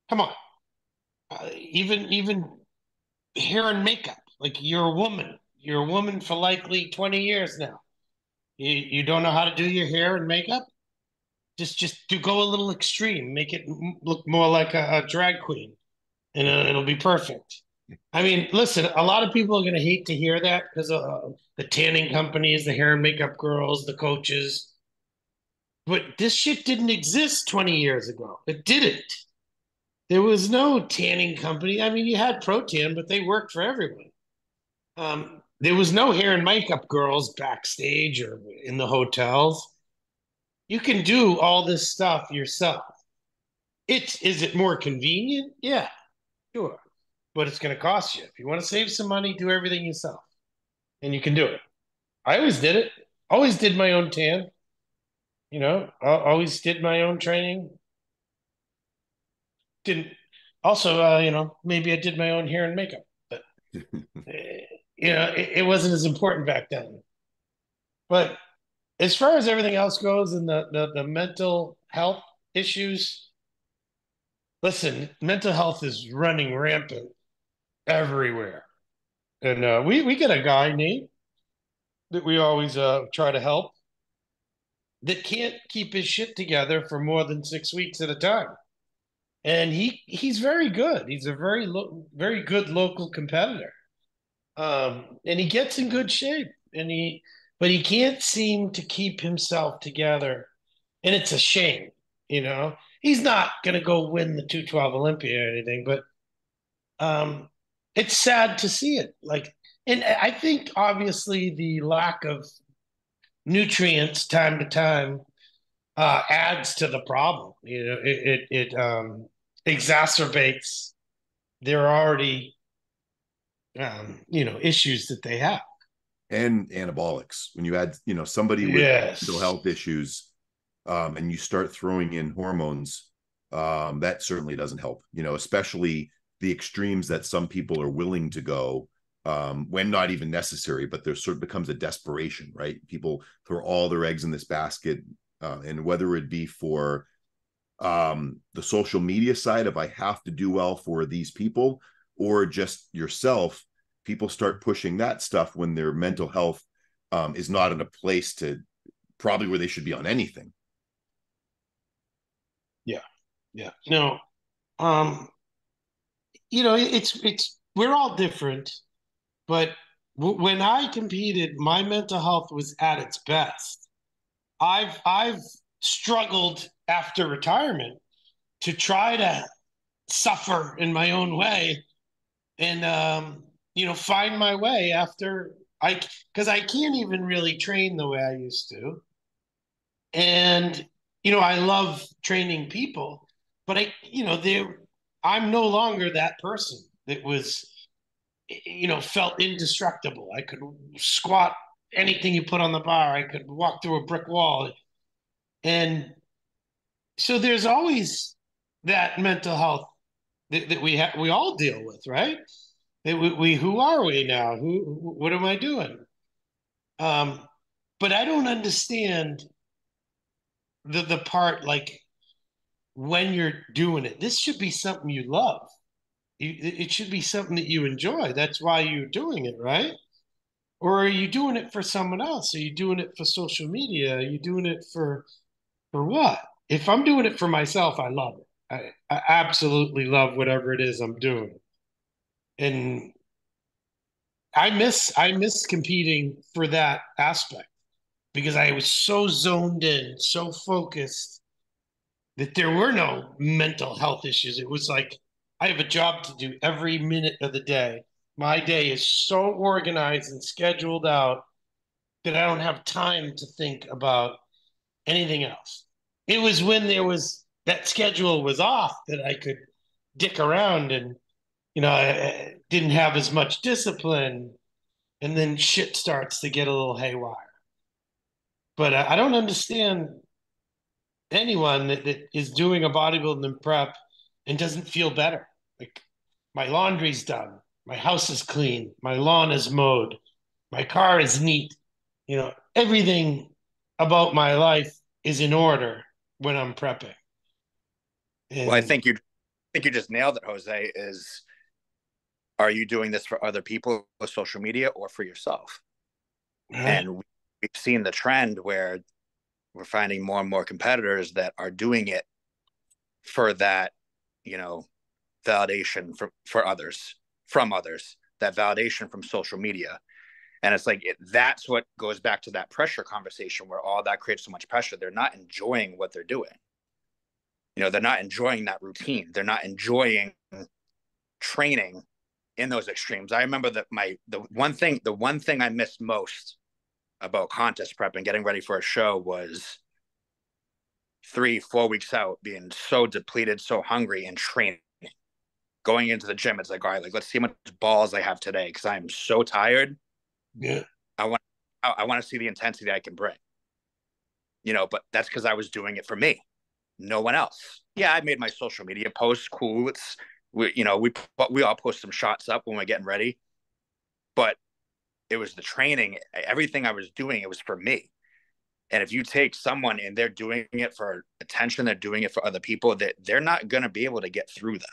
Come on. Even hair and makeup. Like you're a woman. You're a woman for likely 20 years now. You don't know how to do your hair and makeup? Just do go a little extreme. Make it look more like a drag queen, and it'll be perfect. I mean, listen, a lot of people are going to hate to hear that because the tanning companies, the hair and makeup girls, the coaches. But this shit didn't exist 20 years ago. It didn't. There was no tanning company. I mean, you had Protan, but they worked for everyone. There was no hair and makeup girls backstage or in the hotels. You can do all this stuff yourself. Is it more convenient? Yeah, sure. But it's going to cost you. If you want to save some money, do everything yourself. And you can do it. I always did it. Always did my own tan. You know, always did my own training. Didn't also, maybe I did my own hair and makeup, but it wasn't as important back then. But as far as everything else goes and the mental health issues, listen, mental health is running rampant everywhere. And we get a guy, Nate, that we always try to help that can't keep his shit together for more than 6 weeks at a time. And he's very good. He's a very good local competitor. And he gets in good shape, but he can't seem to keep himself together, and it's a shame. He's not going to go win the 212 Olympia or anything, but it's sad to see it. And I think obviously the lack of nutrients time to time adds to the problem. It exacerbates their already issues that they have. And anabolics. When you add, somebody with mental health issues, and you start throwing in hormones, that certainly doesn't help. Especially the extremes that some people are willing to go, when not even necessary, but there sort of becomes a desperation, right? People throw all their eggs in this basket, and whether it be for the social media side of I have to do well for these people, or just yourself, people start pushing that stuff when their mental health is not in a place to probably where they should be on anything. Yeah. No, it's we're all different, but when I competed, my mental health was at its best. I've struggled after retirement to try to suffer in my own way and find my way after because I can't even really train the way I used to. And I love training people, but I'm no longer that person that was felt indestructible. I could squat anything you put on the bar. I could walk through a brick wall. And so there's always that mental health that we all deal with, right? We who are we now? What am I doing? But I don't understand the part like when you're doing it. This should be something you love. It should be something that you enjoy. That's why you're doing it, right? Or are you doing it for someone else? Are you doing it for social media? Are you doing it for what? If I'm doing it for myself, I love it. I absolutely love whatever it is I'm doing. And I miss competing for that aspect because I was so zoned in, so focused that there were no mental health issues. It was like I have a job to do every minute of the day. My day is so organized and scheduled out that I don't have time to think about anything else. It was when there was that schedule was off that I could dick around and I didn't have as much discipline, and then shit starts to get a little haywire. But I don't understand anyone that is doing a bodybuilding and prep and doesn't feel better. Like my laundry's done, my house is clean, my lawn is mowed, my car is neat. Everything about my life is in order when I'm prepping. Well, I And think you just nailed it, Jose. Are you doing this for other people with social media or for yourself? right. And we've seen the trend where we're finding more and more competitors that are doing it for that, validation for others, from others, that validation from social media. And it's like that's what goes back to that pressure conversation where all that creates so much pressure. They're not enjoying what they're doing. They're not enjoying that routine. They're not enjoying training in those extremes. I remember that the one thing I missed most about contest prep and getting ready for a show was 3-4 weeks out being so depleted, so hungry, and training. Going into the gym, it's like, all right, like let's see how much balls I have today because I am so tired. Yeah. I want to see the intensity I can bring. But that's because I was doing it for me, no one else. Yeah, I made my social media posts. Cool. We all post some shots up when we're getting ready, but it was the training. Everything I was doing, it was for me. And if you take someone and they're doing it for attention, they're doing it for other people, that they're not going to be able to get through them.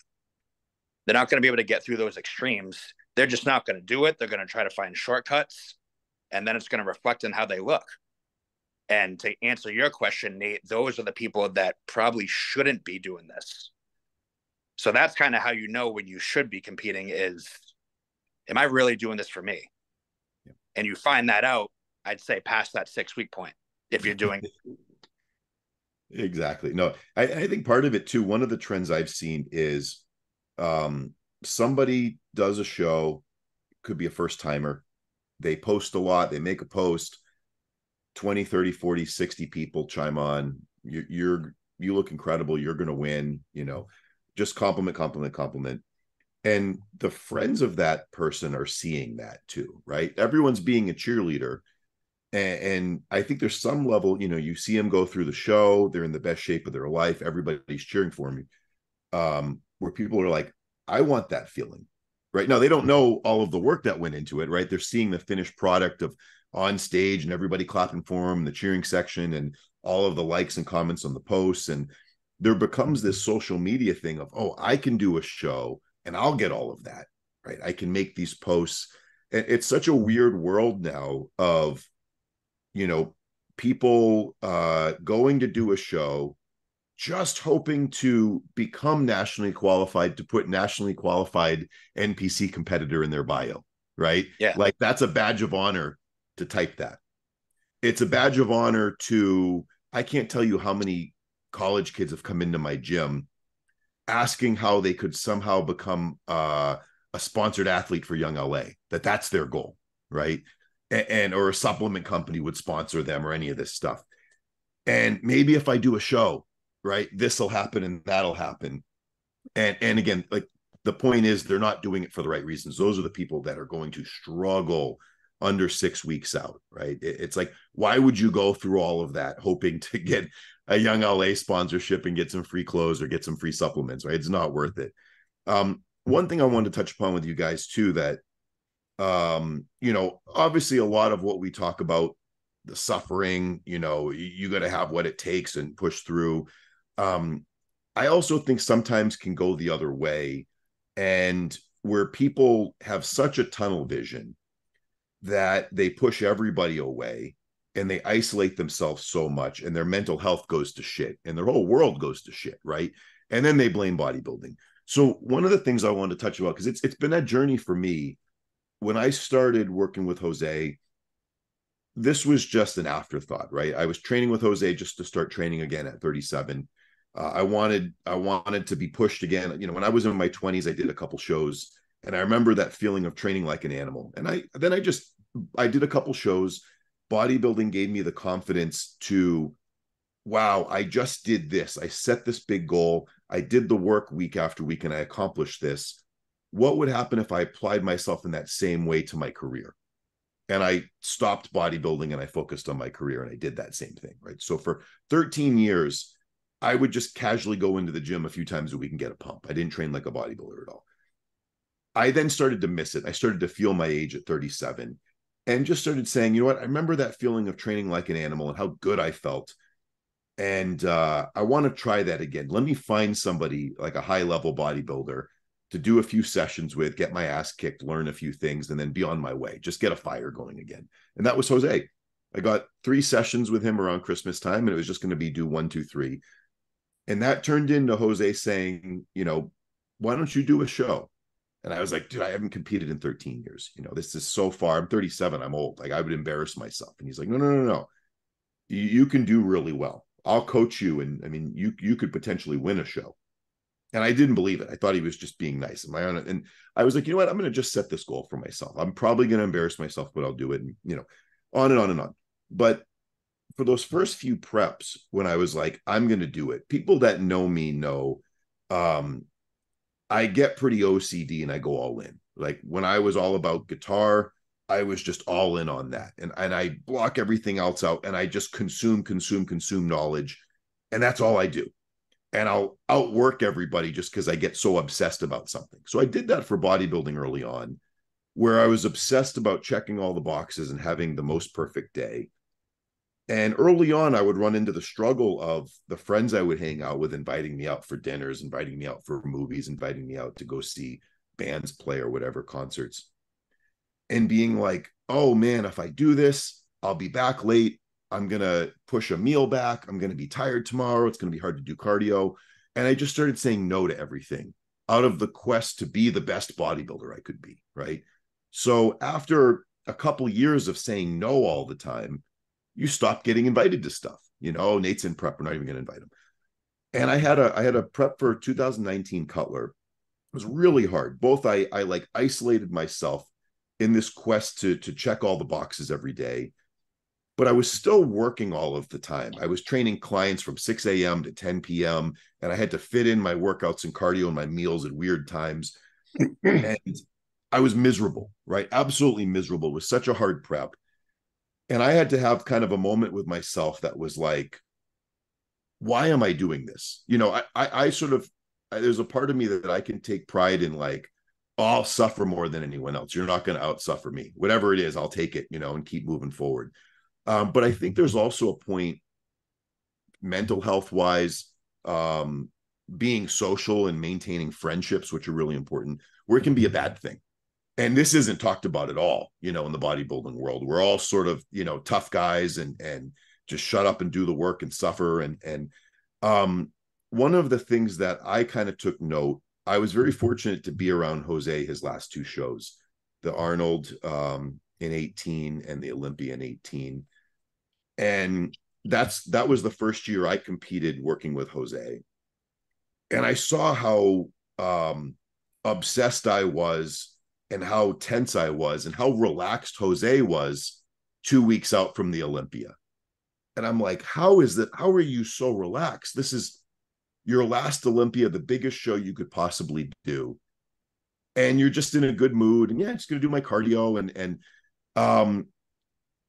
They're not going to be able to get through those extremes. They're just not going to do it. They're going to try to find shortcuts, and then it's going to reflect on how they look. And to answer your question, Nate, those are the people that probably shouldn't be doing this. So that's kind of how you know when you should be competing is, am I really doing this for me? Yeah. And you find that out, I'd say past that 6-week point, if you're doing. Exactly. No, I think part of it too, one of the trends I've seen is somebody does a show, could be a first timer. They post a lot, they make a post, 20, 30, 40, 60 people chime on. You look incredible. You're going to win, just compliment. And the friends of that person are seeing that too, right? Everyone's being a cheerleader. And I think there's some level, you see them go through the show, they're in the best shape of their life. Everybody's cheering for me. Where people are like, I want that feeling, right? Now, they don't know all of the work that went into it, right? They're seeing the finished product of on stage and everybody clapping for them, the cheering section, and all of the likes and comments on the posts. And there becomes this social media thing of, oh, I can do a show and I'll get all of that, right? I can make these posts. And it's such a weird world now of, people going to do a show just hoping to become nationally qualified, to put nationally qualified NPC competitor in their bio, right? Yeah. Like that's a badge of honor to type that. It's a badge of honor to, I can't tell you how many college kids have come into my gym asking how they could somehow become a sponsored athlete for Young LA, that's their goal, right? And or a supplement company would sponsor them or any of this stuff. And maybe if I do a show, right, this will happen and that'll happen. And again, like the point is they're not doing it for the right reasons. Those are the people that are going to struggle under 6 weeks out, right? It's like, why would you go through all of that hoping to get a Young LA sponsorship and get some free clothes or get some free supplements, right? It's not worth it. One thing I wanted to touch upon with you guys too, that obviously a lot of what we talk about, the suffering, you got to have what it takes and push through. I also think sometimes can go the other way, and where people have such a tunnel vision that they push everybody away and they isolate themselves so much, and their mental health goes to shit and their whole world goes to shit, right? And then they blame bodybuilding. So one of the things I wanted to touch about, because it's been a journey for me. When I started working with Jose, this was just an afterthought, right? I was training with Jose just to start training again at 37. I wanted to be pushed again. When I was in my 20s, I did a couple shows, and I remember that feeling of training like an animal. And I did a couple shows. Bodybuilding gave me the confidence to, wow, I just did this. I set this big goal. I did the work week after week, and I accomplished this. What would happen if I applied myself in that same way to my career? And I stopped bodybuilding and I focused on my career, and I did that same thing, right? So for 13 years, I would just casually go into the gym a few times a week and get a pump. I didn't train like a bodybuilder at all. I then started to miss it. I started to feel my age at 37 and just started saying, you know what? I remember that feeling of training like an animal and how good I felt. And I want to try that again. Let me find somebody like a high level bodybuilder to do a few sessions with, get my ass kicked, learn a few things, and then be on my way. Just get a fire going again. And that was Jose. I got 3 sessions with him around Christmas time, and it was just going to be do 1, 2, 3. And that turned into Jose saying, why don't you do a show? And I was like, dude, I haven't competed in 13 years. This is so far. I'm 37. I'm old. Like, I would embarrass myself. And he's like, no. You can do really well. I'll coach you. And I mean, you could potentially win a show. And I didn't believe it. I thought he was just being nice. And I was like, you know what? I'm going to just set this goal for myself. I'm probably going to embarrass myself, but I'll do it. And, on and on and on. But for those first few preps, when I was like, I'm going to do it, people that know me know I get pretty OCD and I go all in. Like when I was all about guitar, I was just all in on that. And I block everything else out and I just consume knowledge. And that's all I do. And I'll outwork everybody just because I get so obsessed about something. So I did that for bodybuilding early on, where I was obsessed about checking all the boxes and having the most perfect day. And early on, I would run into the struggle of the friends I would hang out with inviting me out for dinners, inviting me out for movies, inviting me out to go see bands play or whatever, concerts, and being like, oh man, if I do this, I'll be back late. I'm going to push a meal back. I'm going to be tired tomorrow. It's going to be hard to do cardio. And I just started saying no to everything out of the quest to be the best bodybuilder I could be, right? So after a couple of years of saying no all the time, you stop getting invited to stuff. Nate's in prep. We're not even going to invite him. And I had a prep for 2019 Cutler. It was really hard. Both I like isolated myself in this quest to check all the boxes every day. But I was still working all of the time. I was training clients from 6 a.m. to 10 p.m. and I had to fit in my workouts and cardio and my meals at weird times. And I was miserable, right? Absolutely miserable. It was such a hard prep. And I had to have kind of a moment with myself that was like, why am I doing this? I sort of, there's a part of me that I can take pride in, like, oh, I'll suffer more than anyone else. You're not going to outsuffer me. Whatever it is, I'll take it, and keep moving forward. But I think there's also a point, mental health wise, being social and maintaining friendships, which are really important, where it can be a bad thing. And this isn't talked about at all, in the bodybuilding world. We're all sort of, tough guys and just shut up and do the work and suffer. And one of the things that I kind of took note, I was very fortunate to be around Jose his last 2 shows, the Arnold in 18 and the Olympia in 18. And that was the first year I competed working with Jose. And I saw how obsessed I was and how tense I was and how relaxed Jose was 2 weeks out from the Olympia. And I'm like, how is that? How are you so relaxed? This is your last Olympia, the biggest show you could possibly do. And you're just in a good mood. And yeah, just going to do my cardio. And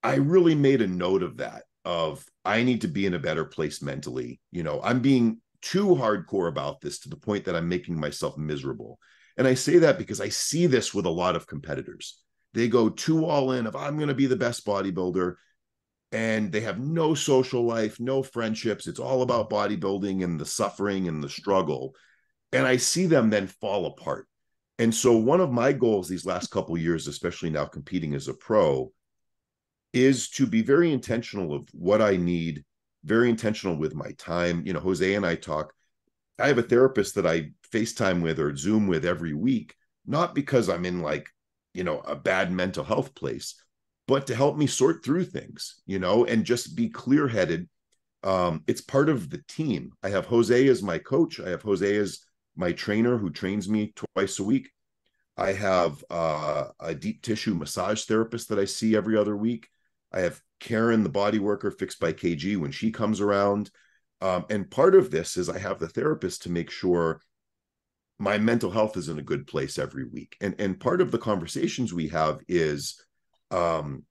I really made a note of that, of I need to be in a better place mentally. I'm being too hardcore about this to the point that I'm making myself miserable. And I say that because I see this with a lot of competitors. They go too all in of, I'm going to be the best bodybuilder. And they have no social life, no friendships. It's all about bodybuilding and the suffering and the struggle. And I see them then fall apart. And so one of my goals these last couple of years, especially now competing as a pro, is to be very intentional of what I need, very intentional with my time. You know, Jose and I talk. I have a therapist that I FaceTime with or Zoom with every week, not because I'm in like, you know, a bad mental health place, but to help me sort through things, you know, and just be clear headed. It's part of the team. I have Jose as my coach. I have Jose as my trainer who trains me twice a week. I have a deep tissue massage therapist that I see every other week. I have Karen, the body worker, Fixed by KG, when she comes around. And part of this is I have the therapist to make sure my mental health is in a good place every week. And part of the conversations we have is I'm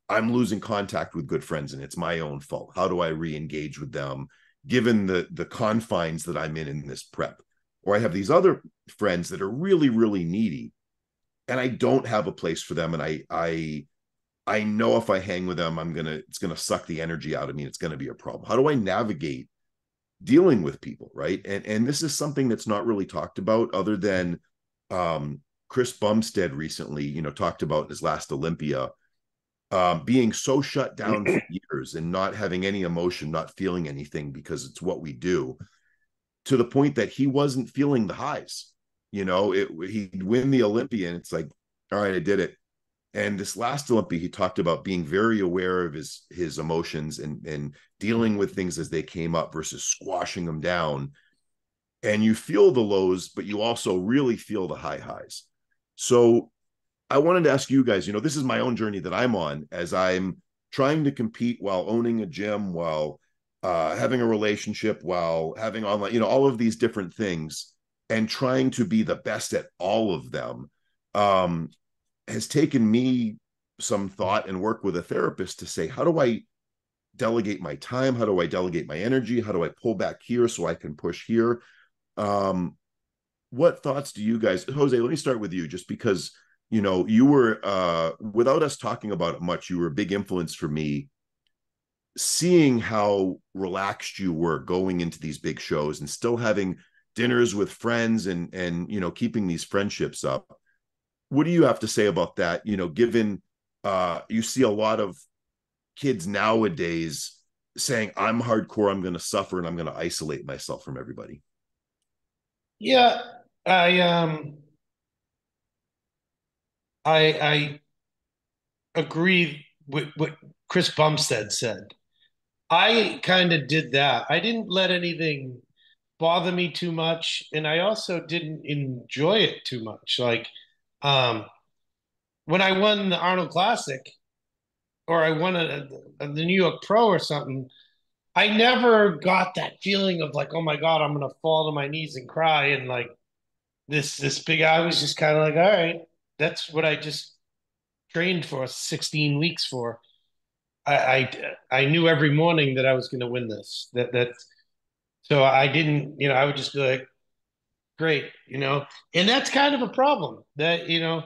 losing contact with good friends and it's my own fault. How do I re-engage with them given the confines that I'm in this prep? Or I have these other friends that are really, really needy and I don't have a place for them. And I know if I hang with them, it's gonna suck the energy out of me. And it's gonna be a problem. How do I navigate dealing with people, right? And this is something that's not really talked about, other than Chris Bumstead recently, you know, talked about in his last Olympia, being so shut down for years and not having any emotion, not feeling anything because it's what we do, to the point that he wasn't feeling the highs. You know, he'd win the Olympia and it's like, all right, I did it. And this last Olympia, he talked about being very aware of his emotions and dealing with things as they came up versus squashing them down. And you feel the lows, but you also really feel the highs. So I wanted to ask you guys, you know, this is my own journey that I'm on as I'm trying to compete while owning a gym, while having a relationship, while having online, you know, all of these different things, and trying to be the best at all of them. Has taken me some thought and work with a therapist to say, how do I delegate my time? How do I delegate my energy? How do I pull back here so I can push here? What thoughts do you guys, Jose, let me start with you, just because, you know, you were, without us talking about it much, you were a big influence for me, seeing how relaxed you were going into these big shows and still having dinners with friends and, you know, keeping these friendships up. What do you have to say about that? You know, given you see a lot of kids nowadays saying, I'm hardcore, I'm going to suffer, and I'm going to isolate myself from everybody. Yeah, I I agree with what Chris Bumstead said. I kind of did that. I didn't let anything bother me too much, and I also didn't enjoy it too much. Like um, when I won the Arnold Classic, or I won the New York Pro or something, I never got that feeling of like, oh my God, I'm gonna fall to my knees and cry. And like this big, I was just kind of like, all right, that's what I just trained for 16 weeks for. I knew every morning that I was gonna win this. That so I didn't, you know, I would just be like, great, you know, and that's kind of a problem that, you know,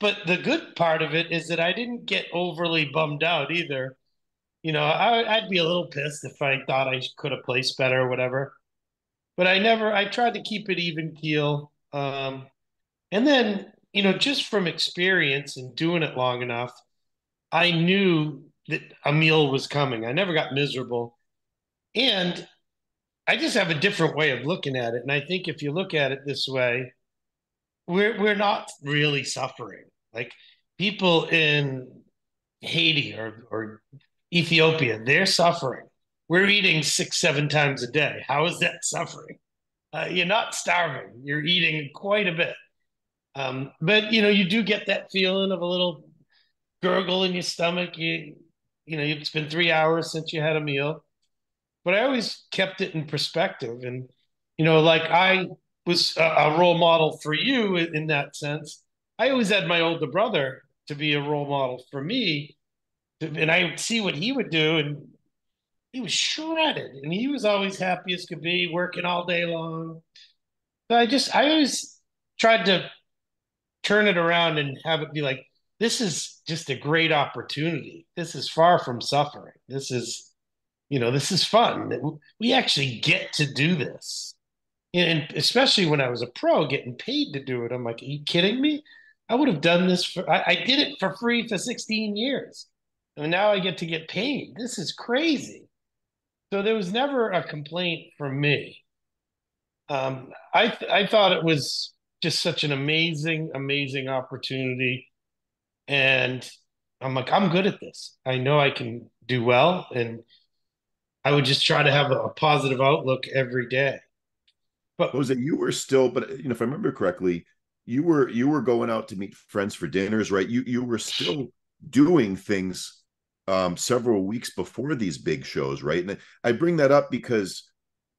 but the good part of it is that I didn't get overly bummed out either. You know, I'd be a little pissed if I thought I could have placed better or whatever. But I tried to keep it even keel. And then, you know, just from experience and doing it long enough, I knew that a meal was coming. I never got miserable. And I just have a different way of looking at it. And I think if you look at it this way, we're not really suffering. Like people in Haiti or Ethiopia, they're suffering. We're eating 6, 7 times a day. How is that suffering? You're not starving. You're eating quite a bit. But you know, you do get that feeling of a little gurgle in your stomach. You know, it's been 3 hours since you had a meal. But I always kept it in perspective, and you know, like I was a role model for you in that sense. I always had my older brother to be a role model for me, and I would see what he would do, and he was shredded, and he was always happy as could be, working all day long. So I always tried to turn it around and have it be like, this is just a great opportunity. This is far from suffering. This is, you know, this is fun. We actually get to do this. And especially when I was a pro getting paid to do it. I'm like, are you kidding me? I would have done this I did it for free for 16 years. And now I get to get paid. This is crazy. So there was never a complaint from me. I thought it was just such an amazing, amazing opportunity. And I'm like, I'm good at this. I know I can do well. And I would just try to have a positive outlook every day. But Jose, you were still, but if I remember correctly, you were going out to meet friends for dinners, right? You were still doing things several weeks before these big shows, right? And I bring that up because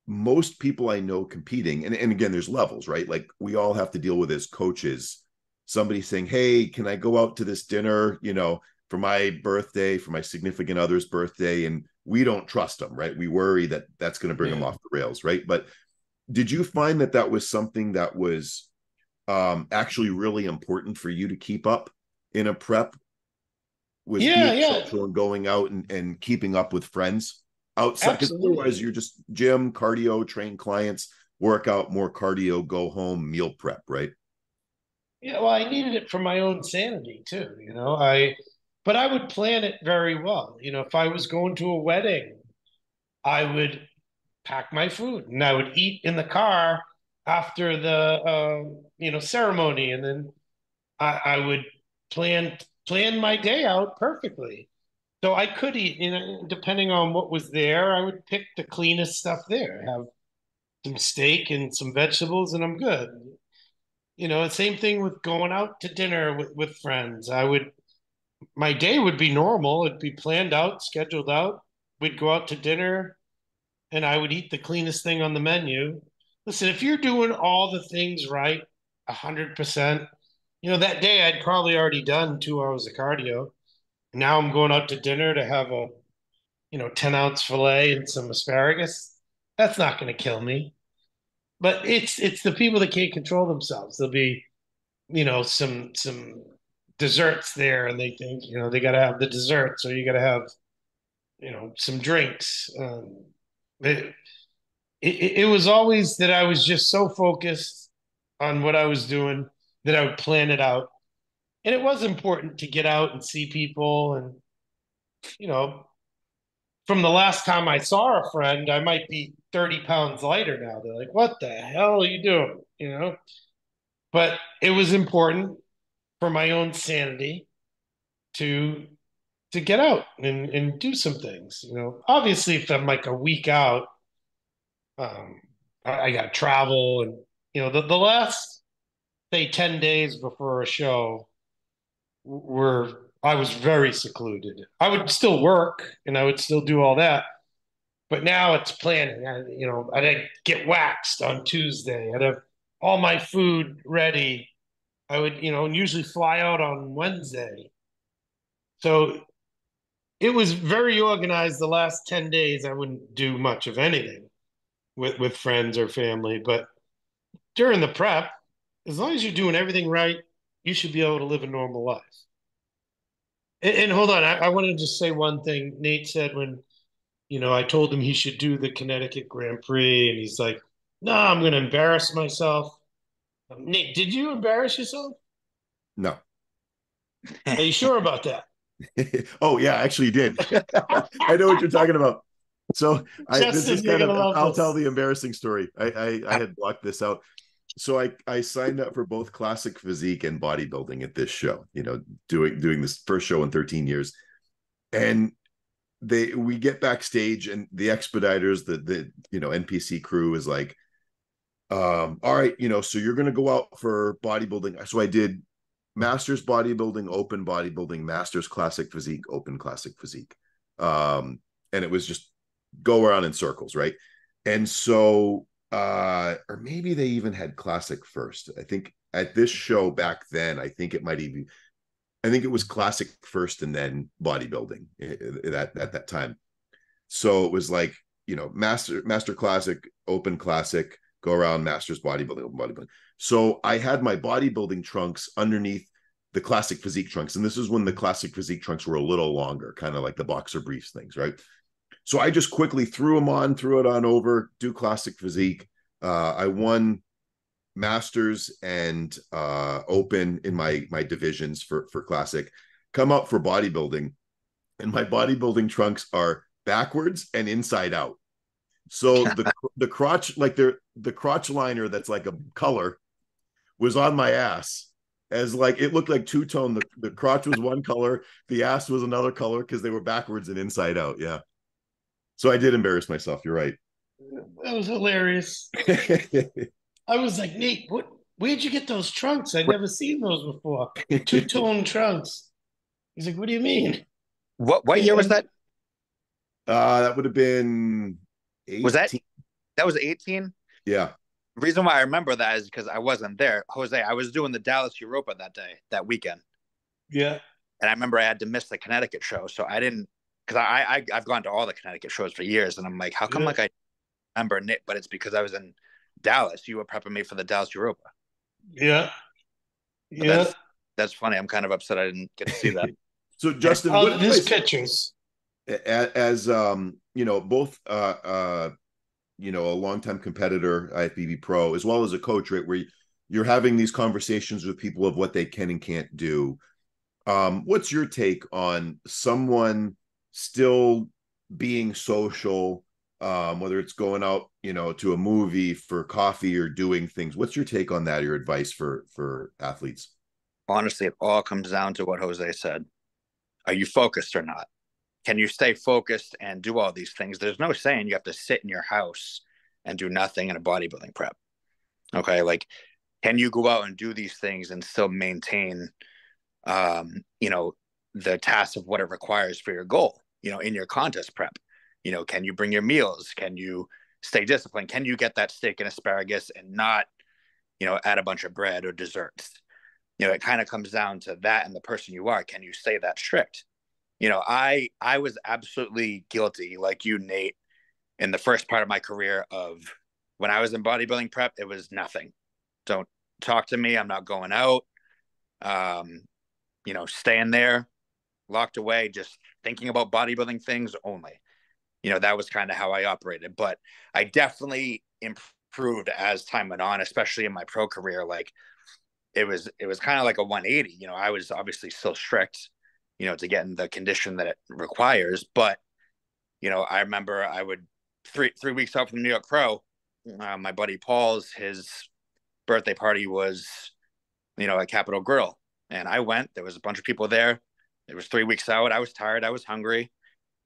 most people I know competing, and again, there's levels, right? Like we all have to deal with as coaches, somebody saying, hey, can I go out to this dinner, for my birthday, for my significant other's birthday? And we don't trust them, right? We worry that that's going to bring them off the rails, right? But did you find that that was something that was actually really important for you to keep up in a prep, was yeah, being yeah, social and going out and keeping up with friends outside? Because otherwise absolutely. you're just gym, cardio, train clients, workout, more cardio, go home, meal prep, right? Yeah, well, I needed it for my own sanity too, but I would plan it very well. If I was going to a wedding, I would pack my food and I would eat in the car after the ceremony, and then I would plan plan my day out perfectly. So I could eat, depending on what was there, I would pick the cleanest stuff there, have some steak and some vegetables, and I'm good. Same thing with going out to dinner with friends. My day would be normal. It'd be planned out, scheduled out. We'd go out to dinner and I would eat the cleanest thing on the menu. Listen, if you're doing all the things right, 100%, that day I'd probably already done 2 hours of cardio. Now I'm going out to dinner to have a, 10-ounce filet and some asparagus. That's not going to kill me. But it's the people that can't control themselves. There'll be, some desserts there, and they think, they got to have the dessert, so you got to have, some drinks. It, it was always that I was just so focused on what I was doing that I would plan it out. And it was important to get out and see people. And, you know, from the last time I saw a friend, I might be 30 pounds lighter now. They're like, what the hell are you doing? But it was important for my own sanity to get out and do some things. Obviously, if I'm like a week out, um, I got to travel, and the last, say, 10 days before a show were I was very secluded. I would still work and I would still do all that, but now it's planning. I'd get waxed on Tuesday. I'd have all my food ready. I would, usually fly out on Wednesday. So it was very organized. The last 10 days, I wouldn't do much of anything with friends or family. But during the prep, as long as you're doing everything right, you should be able to live a normal life. And hold on, I want to just say one thing. Nate said when, I told him he should do the Connecticut Grand Prix, and he's like, no, I'm going to embarrass myself. Nate, did you embarrass yourself? No. Are you sure about that? Oh yeah, actually did. I know what you're talking about. So this Justin, is you're kind going of, to love I'll tell this. the embarrassing story. I had blocked this out. So I signed up for both classic physique and bodybuilding at this show, doing this first show in 13 years. And we get backstage and the expediters, the NPC crew is like, all right, so you're going to go out for bodybuilding. So I did masters bodybuilding, open bodybuilding, masters classic physique, open classic physique. And it was just go around in circles, right? And so or maybe they even had classic first. I think at this show back then, I think it was classic first and then bodybuilding at that time. So it was like, master classic, open classic, go around, masters bodybuilding, open bodybuilding. So I had my bodybuilding trunks underneath the classic physique trunks. And this is when the classic physique trunks were a little longer, kind of like the boxer briefs things, right? So I just quickly threw it on over, do classic physique. I won Masters and Open in my divisions for classic. Come up for bodybuilding, and my bodybuilding trunks are backwards and inside out. So the crotch, like the crotch liner that's like a color, was on my ass, as like it looked like two-tone. The crotch was one color, the ass was another color, because they were backwards and inside out. Yeah. So I did embarrass myself. You're right. That was hilarious. I was like, Nate, where'd you get those trunks? I'd never seen those before. Two-tone trunks. He's like, what do you mean? What year was that? That would have been 18. Was that was 18? Yeah. The reason why I remember that is because I wasn't there. Jose, I was doing the Dallas Europa that weekend. Yeah. And I remember I had to miss the Connecticut show. So I didn't, because I've gone to all the Connecticut shows for years. And I'm like, how come like I remember Nick? But it's because I was in Dallas. You were prepping me for the Dallas Europa. Yeah. Yeah. That's funny. I'm kind of upset I didn't get to see that. So Justin, these pictures, as both a longtime competitor, IFBB pro, as well as a coach, right, where you're having these conversations with people of what they can and can't do. What's your take on someone still being social, whether it's going out, to a movie for coffee or doing things? What's your take on that? Your advice for athletes? Honestly, it all comes down to what Jose said. Are you focused or not? Can you stay focused and do all these things? There's no saying you have to sit in your house and do nothing in a bodybuilding prep. Okay. Like, can you go out and do these things and still maintain, the task of what it requires for your goal, in your contest prep? Can you bring your meals? Can you stay disciplined? Can you get that steak and asparagus and not, add a bunch of bread or desserts? It kind of comes down to that and the person you are. Can you stay that strict? I was absolutely guilty, like you, Nate, in the first part of my career of when I was in bodybuilding prep, it was nothing. Don't talk to me. I'm not going out. Staying there, locked away, just thinking about bodybuilding things only. That was kind of how I operated. But I definitely improved as time went on, especially in my pro career. Like it was kind of like a 180. I was obviously still strict, to get in the condition that it requires. But, I remember I would 3 weeks out from the New York Pro, my buddy Paul's, his birthday party was, at Capitol Grill. And I went, there was a bunch of people there. It was 3 weeks out. I was tired. I was hungry.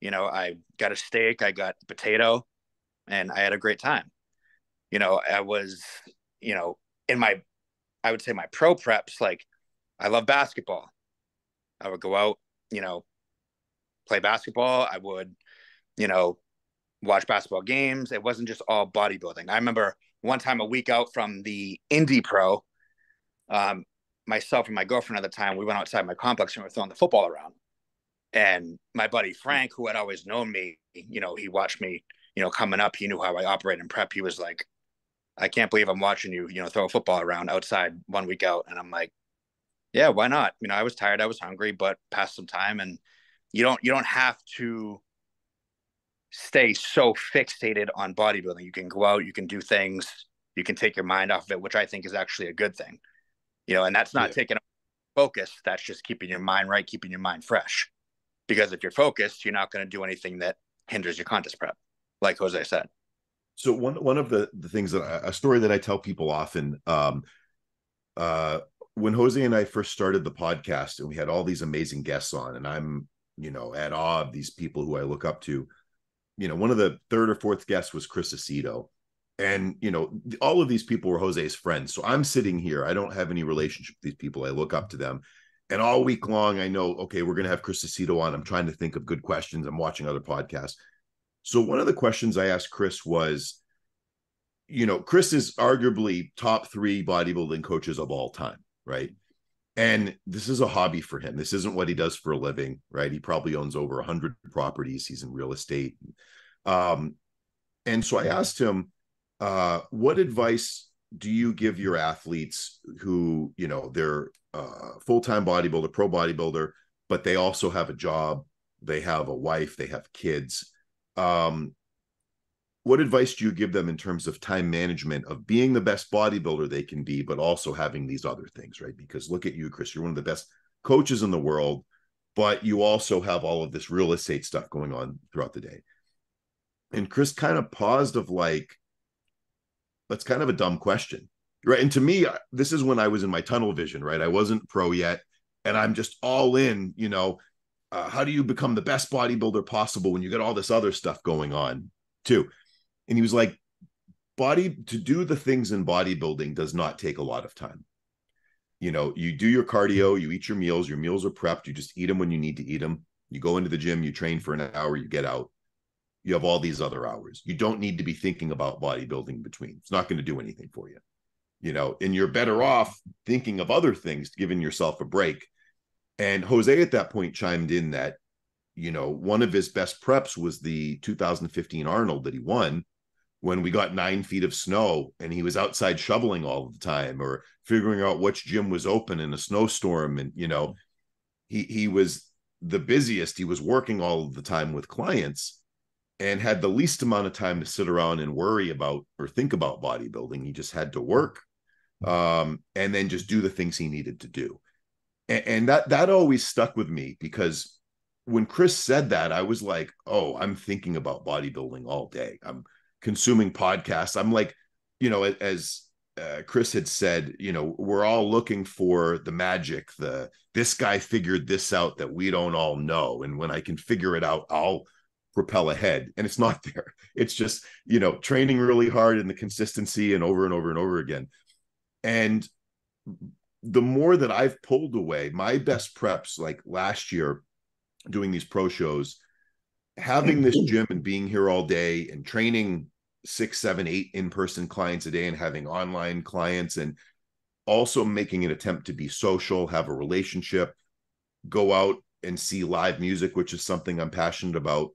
I got a steak, I got potato, and I had a great time. I was, in I would say my pro preps, like I love basketball. I would go out, play basketball. I would, watch basketball games. It wasn't just all bodybuilding. I remember one time a week out from the Indy Pro, myself and my girlfriend at the time, we went outside my complex and we were throwing the football around. And my buddy Frank, who had always known me, he watched me, coming up. He knew how I operate in prep. He was like, I can't believe I'm watching you, throw a football around outside 1 week out. And I'm like, yeah, why not? I was tired, I was hungry, but passed some time. And you don't have to stay so fixated on bodybuilding. You can go out, you can do things, you can take your mind off of it, which I think is actually a good thing. And that's not taking focus. That's just keeping your mind right, keeping your mind fresh. Because if you're focused, you're not going to do anything that hinders your contest prep, like Jose said. So one of the things a story that I tell people often, when Jose and I first started the podcast and we had all these amazing guests on, and I'm, at awe of these people who I look up to, one of the third or fourth guests was Chris Aceto. And, all of these people were Jose's friends. So I'm sitting here, I don't have any relationship with these people. I look up to them. And all week long, I know, okay, we're going to have Chris Aceto on. I'm trying to think of good questions. I'm watching other podcasts. So one of the questions I asked Chris was, Chris is arguably top 3 bodybuilding coaches of all time, right? And this is a hobby for him. This isn't what he does for a living, right? He probably owns over 100 properties. He's in real estate. And so I asked him, what advice do you give your athletes who, they're full-time bodybuilder, pro bodybuilder, but they also have a job, they have a wife, they have kids. what advice do you give them in terms of time management of being the best bodybuilder they can be, but also having these other things, right? Because look at you, Chris, you're one of the best coaches in the world, but you also have all of this real estate stuff going on throughout the day. And Chris kind of paused of like, that's kind of a dumb question, right? And to me, this is when I was in my tunnel vision, right? I wasn't pro yet, and I'm just all in, how do you become the best bodybuilder possible when you get all this other stuff going on too? And he was like, to do the things in bodybuilding does not take a lot of time. You do your cardio, you eat your meals are prepped, you just eat them when you need to eat them. You go into the gym, you train for an hour, you get out. You have all these other hours. You don't need to be thinking about bodybuilding between. It's not going to do anything for you, and you're better off thinking of other things, giving yourself a break. And Jose at that point chimed in that, one of his best preps was the 2015 Arnold that he won, when we got 9 feet of snow and he was outside shoveling all the time, or figuring out which gym was open in a snowstorm. And, he was the busiest. He was working all of the time with clients and had the least amount of time to sit around and worry about or think about bodybuilding. He just had to work, and then just do the things he needed to do. And that always stuck with me, because when Chris said that, I was like, oh, I'm thinking about bodybuilding all day. I'm consuming podcasts. I'm like, as Chris had said, we're all looking for the magic, this guy figured this out that we don't all know. And when I can figure it out, I'll propel ahead. And it's not there. It's just, training really hard and the consistency and over and over and over again. And the more that I've pulled away, my best preps, like last year, doing these pro shows, having this gym and being here all day and training 6, 7, 8 in-person clients a day, and having online clients, and also making an attempt to be social, have a relationship, go out and see live music, which is something I'm passionate about.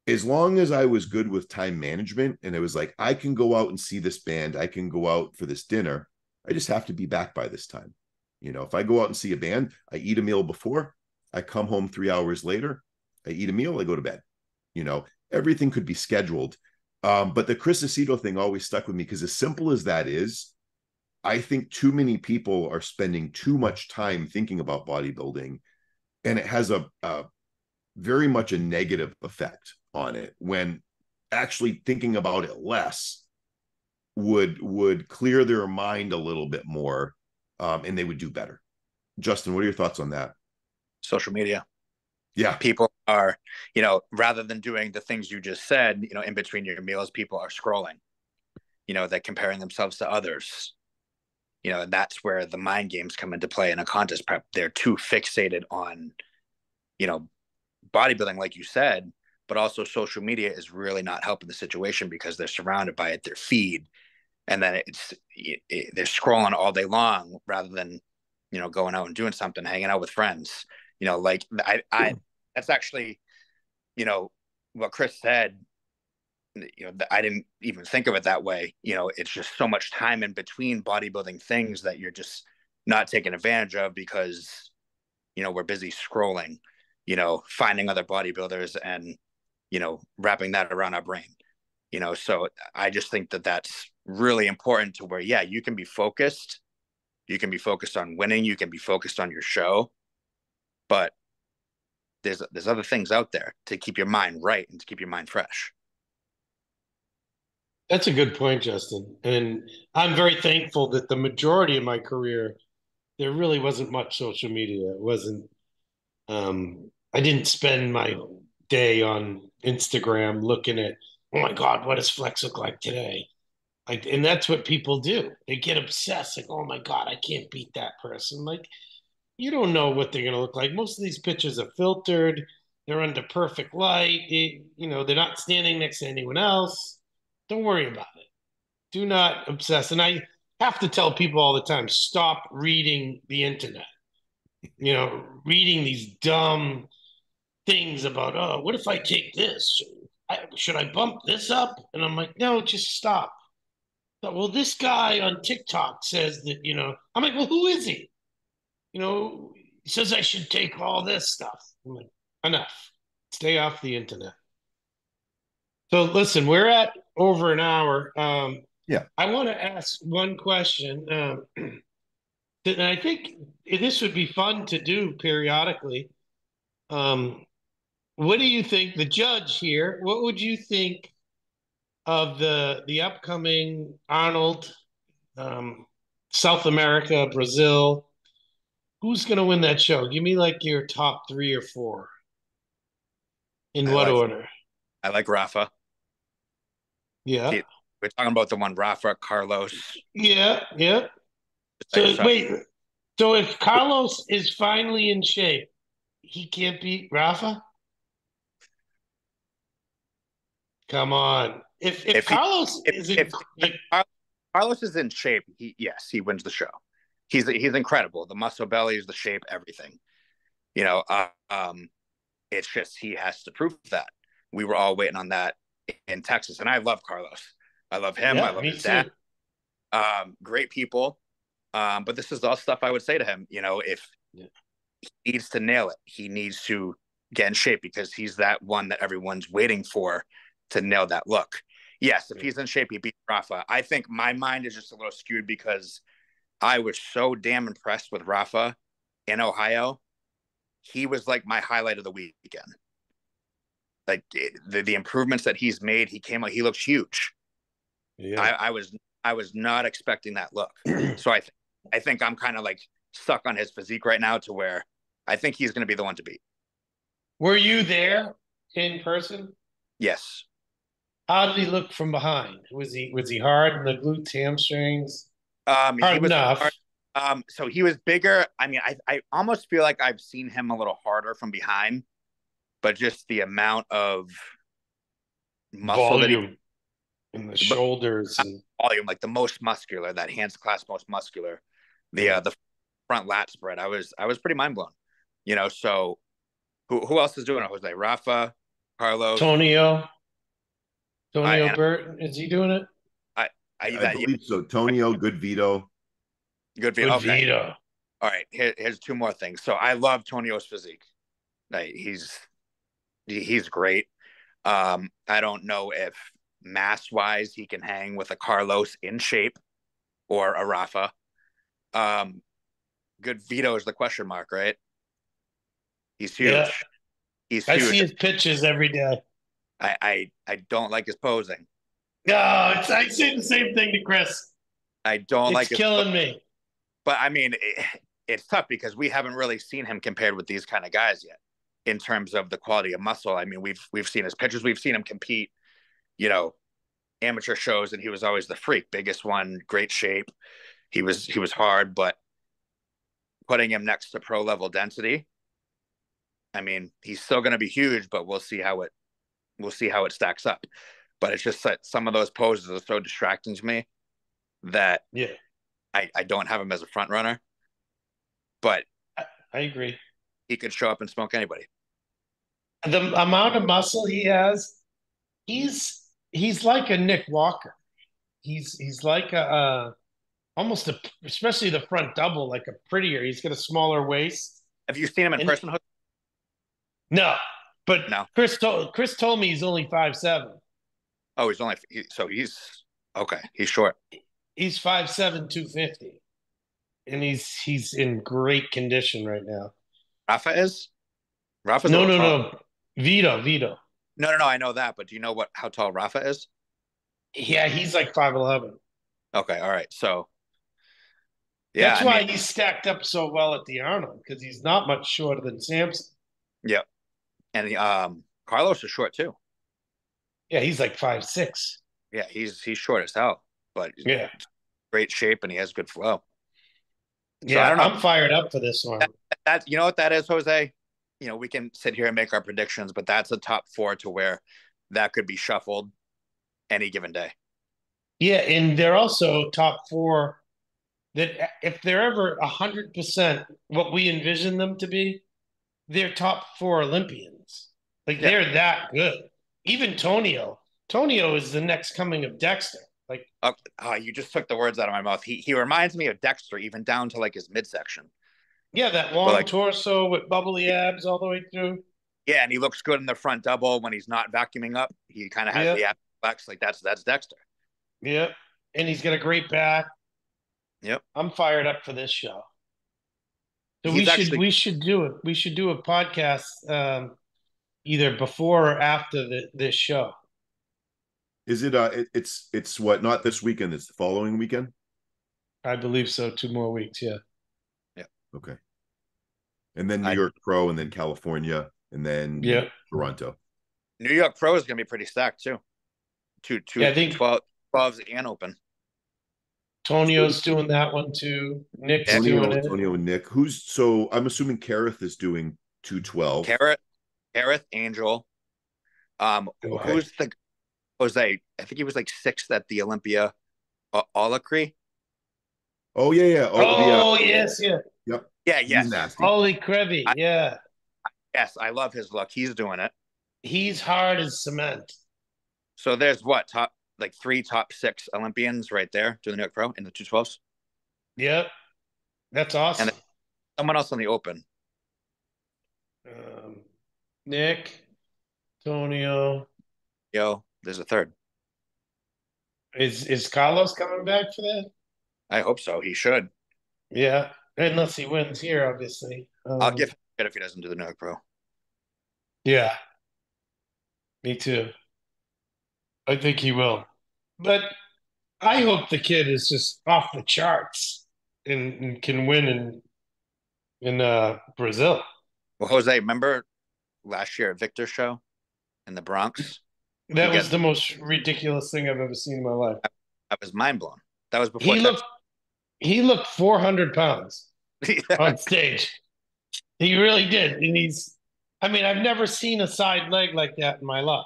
As long as I was good with time management, and it was like, I can go out and see this band, I can go out for this dinner, I just have to be back by this time. If I go out and see a band, I eat a meal before, I come home 3 hours later, I eat a meal, I go to bed. Everything could be scheduled. But the Chris Aceto thing always stuck with me, because as simple as that is, I think too many people are spending too much time thinking about bodybuilding, and it has a very much a negative effect on it, when actually thinking about it less would clear their mind a little bit more, and they would do better. Justin, what are your thoughts on that? Social media. Yeah. People are, rather than doing the things you just said, in between your meals, people are scrolling, they're comparing themselves to others. And that's where the mind games come into play in a contest prep. They're too fixated on, bodybuilding, like you said, but also social media is really not helping the situation, because they're surrounded by it, their feed, and then they're scrolling all day long rather than, going out and doing something, hanging out with friends. Like I that's actually, what Chris said, I didn't even think of it that way. It's just so much time in between bodybuilding things that you're just not taking advantage of, because, we're busy scrolling, finding other bodybuilders and, wrapping that around our brain, so I just think that that's really important, to where, yeah, you can be focused. You can be focused on winning. You can be focused on your show, but there's other things out there to keep your mind right and to keep your mind fresh. That's a good point, Justin. And I'm very thankful that the majority of my career, there really wasn't much social media. It wasn't, I didn't spend my day on Instagram looking at, oh my God, what does Flex look like today? Like, and that's what people do. They get obsessed, like, oh my God, I can't beat that person. Like, you don't know what they're going to look like. Most of these pictures are filtered. They're under perfect light. They're not standing next to anyone else. Don't worry about it. Do not obsess. And I have to tell people all the time, stop reading the internet. Reading these dumb things about, oh, what if I take this? Should I bump this up? And I'm like, no, just stop. But, well, this guy on TikTok says that, I'm like, well, who is he? He says I should take all this stuff. I'm like, enough. Stay off the internet. So listen, we're at over an hour. Yeah. I want to ask one question. And I think this would be fun to do periodically. Um, what do you think, the judge here? What would you think of the upcoming Arnold, um, South America, Brazil? Who's going to win that show? Give me like your top three or four. In I what like order? I like Rafa. Yeah, We're talking about the one Rafa, Carlos. yeah, yeah. Like, So wait, so if Carlos is finally in shape, he can't beat Rafa? Come on. If if he Carlos is in if Carlos is in shape, he wins the show. He's incredible. The muscle belly is the shape, everything. You know, it's just he has to prove that. We were all waiting on that in Texas, and I love Carlos. I love him. I yeah, love me his dad. too. Great people. But this is all stuff I would say to him. You know, if Yeah. he needs to nail it, he needs to get in shape because he's that one that everyone's waiting for to nail that look. Yes, if he's in shape, he beats Rafa. I think my mind is just a little skewed because I was so damn impressed with Rafa in Ohio. He was like my highlight of the weekend. Like the improvements that he's made, he looks huge. Yeah. I was not expecting that look. So I think I'm kind of like stuck on his physique right now to where I think he's going to be the one to beat. Were you there in person? Yes. How did he look from behind? Was he hard in the glutes, hamstrings? He Hard was hard. enough. So he was bigger. I mean, I almost feel like I've seen him a little harder from behind, but just the amount of muscle that he, Volume in the but shoulders and volume, like the most muscular, that hands class most muscular, yeah. the front lat spread. I was pretty mind blown. You know, so who else is doing it? Jose, Rafa, Carlos. Tonio, I Tonio and Burton, is he doing it? I I I that yeah, believe so. Tonio, good veto. good view. Good Okay, Vito. all right. Here's two more things. So I love Tonio's physique. Like he's great. I don't know if mass wise he can hang with a Carlos in shape or a Rafa. Um, good Vito is the question mark, right? He's Yeah. huge. He's I see huge. his pictures every day. I don't like his posing. No, I say the same thing to Chris. I don't It's like his, killing me. but I mean, it's tough because we haven't really seen him compared with these kind of guys yet in terms of the quality of muscle. I mean, we've seen his pictures, we've seen him compete, you know, amateur shows, and he was always the freak, biggest one, great shape. He was hard, but putting him next to pro level density, I mean, he's still going to be huge, but we'll see how it stacks up. But it's just that some of those poses are so distracting to me that Yeah, I don't have him as a front runner. But I agree. he could show up and smoke anybody. The amount of muscle he has, he's like a Nick Walker. He's like almost a, especially the front double, like a prettier. He's got a smaller waist. Have you seen him in And person? no, but No. Chris told me he's only 5'7". Oh, he's okay. He's short. He's 5'7", 250, and he's in great condition right now. Rafa is. Rafa's a No, little no, tall. no. Vito. No. I know that, but do you know how tall Rafa is? Yeah, he's like 5'11". Okay, all right. So yeah, That's I mean, why he's stacked up so well at the Arnold because he's not much shorter than Samson. yeah, and Carlos is short too. Yeah, he's like 5'6". Yeah, he's short as hell, but Yeah, great shape and he has good flow. So I yeah. don't know. I'm fired up for this one. That's you know what that is, Jose. You know, we can sit here and make our predictions, but that's a top four to where that could be shuffled any given day. Yeah, and they're also top four that if they're ever 100% what we envision them to be, they're top four Olympians. Like Yeah. they're that good. Even Tonio. Tonio is the next coming of Dexter. Like, You just took the words out of my mouth. He reminds me of Dexter, even down to like his midsection. yeah, that But long like, torso with bubbly abs all the way through. Yeah, and he looks good in the front double when he's not vacuuming up. He kind of has the flex. Like that's Dexter. Yep. And he's got a great back. Yep. I'm fired up for this show. So He's we should do it. We should do a podcast either before or after this show. Is it it's what, not this weekend, it's the following weekend? I believe so. 2 more weeks, yeah. Yeah. Okay. And then New York Pro, and then California, and then Toronto. New York Pro is going to be pretty stacked too. I think 12s and open. Tonio's doing that one too. Nick's doing it. Tonio and Nick. I'm assuming Kareth is doing 212. Kareth, Angel. Who's the Jose? I think he was like 6th at the Olympia. Olakri. Oh yeah. Yes, yeah. Yep. Yeah, yes. He's nasty. Holy Krevy, yeah. Yes, I love his look. He's doing it. He's hard as cement. So there's what, 3 top 6 Olympians right there doing the New York Pro in the 212s. Yep, that's awesome. And someone else on the open. Nick, Tonio. There's a third. Is Carlos coming back for that? I hope so. He should. Yeah, unless he wins here, obviously. I'll give him shit if he doesn't do the New York Pro. Yeah, me too. I think he will. But I hope the kid is just off the charts and can win in Brazil. Well, Jose, remember last year at Victor's show in the Bronx? That was the most ridiculous thing I've ever seen in my life. I was mind blown. That was before he looked 400 pounds on stage. He really did. And I've never seen a side leg like that in my life.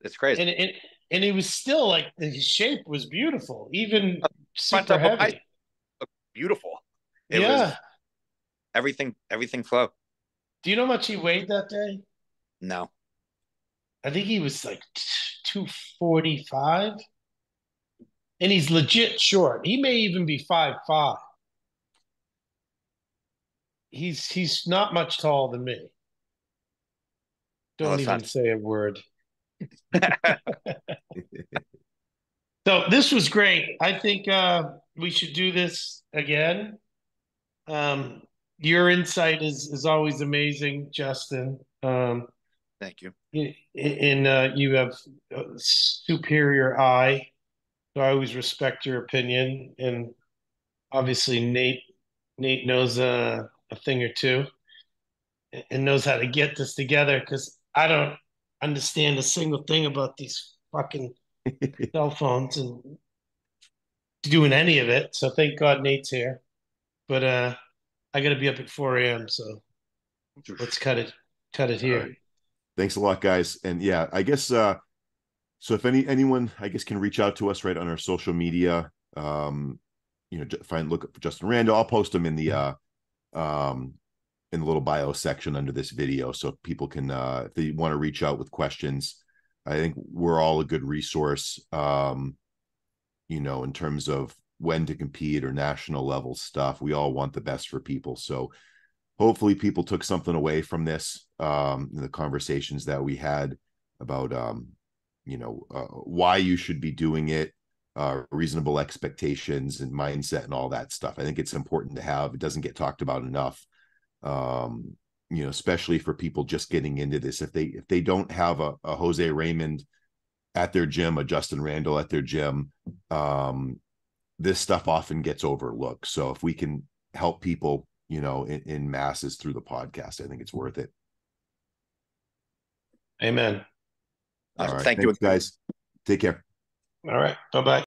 It's crazy. And he was still like, his shape was beautiful, even super heavy. Beautiful. It was everything flowed. Do you know how much he weighed that day? No. I think he was like 245. And he's legit short. He may even be 5'5". He's not much taller than me. Don't even say a word. So this was great. I think we should do this again. Your insight is always amazing, Justin. Thank you. And you have a superior eye. So I always respect your opinion. And obviously Nate knows a thing or two and knows how to get this together, because I don't understand a single thing about these fucking cell phones and doing any of it. So thank God Nate's here. But I got to be up at 4 a.m. So let's cut it here. Right. Thanks a lot, guys. And yeah, I guess so if anyone, I guess, can reach out to us right on our social media, look up for Justin Randall. I'll post them in the little bio section under this video, so people can, if they want to reach out with questions. I think we're all a good resource, in terms of when to compete or national level stuff. We all want the best for people. So hopefully people took something away from this, the conversations that we had about, why you should be doing it, reasonable expectations and mindset and all that stuff. I think it's important to have. It doesn't get talked about enough, especially for people just getting into this. If they don't have a Jose Raymond at their gym, a Justin Randall at their gym, this stuff often gets overlooked. So if we can help people, in masses through the podcast, I think it's worth it. Amen. All right. Thank you, guys. Take care. All right. Bye-bye.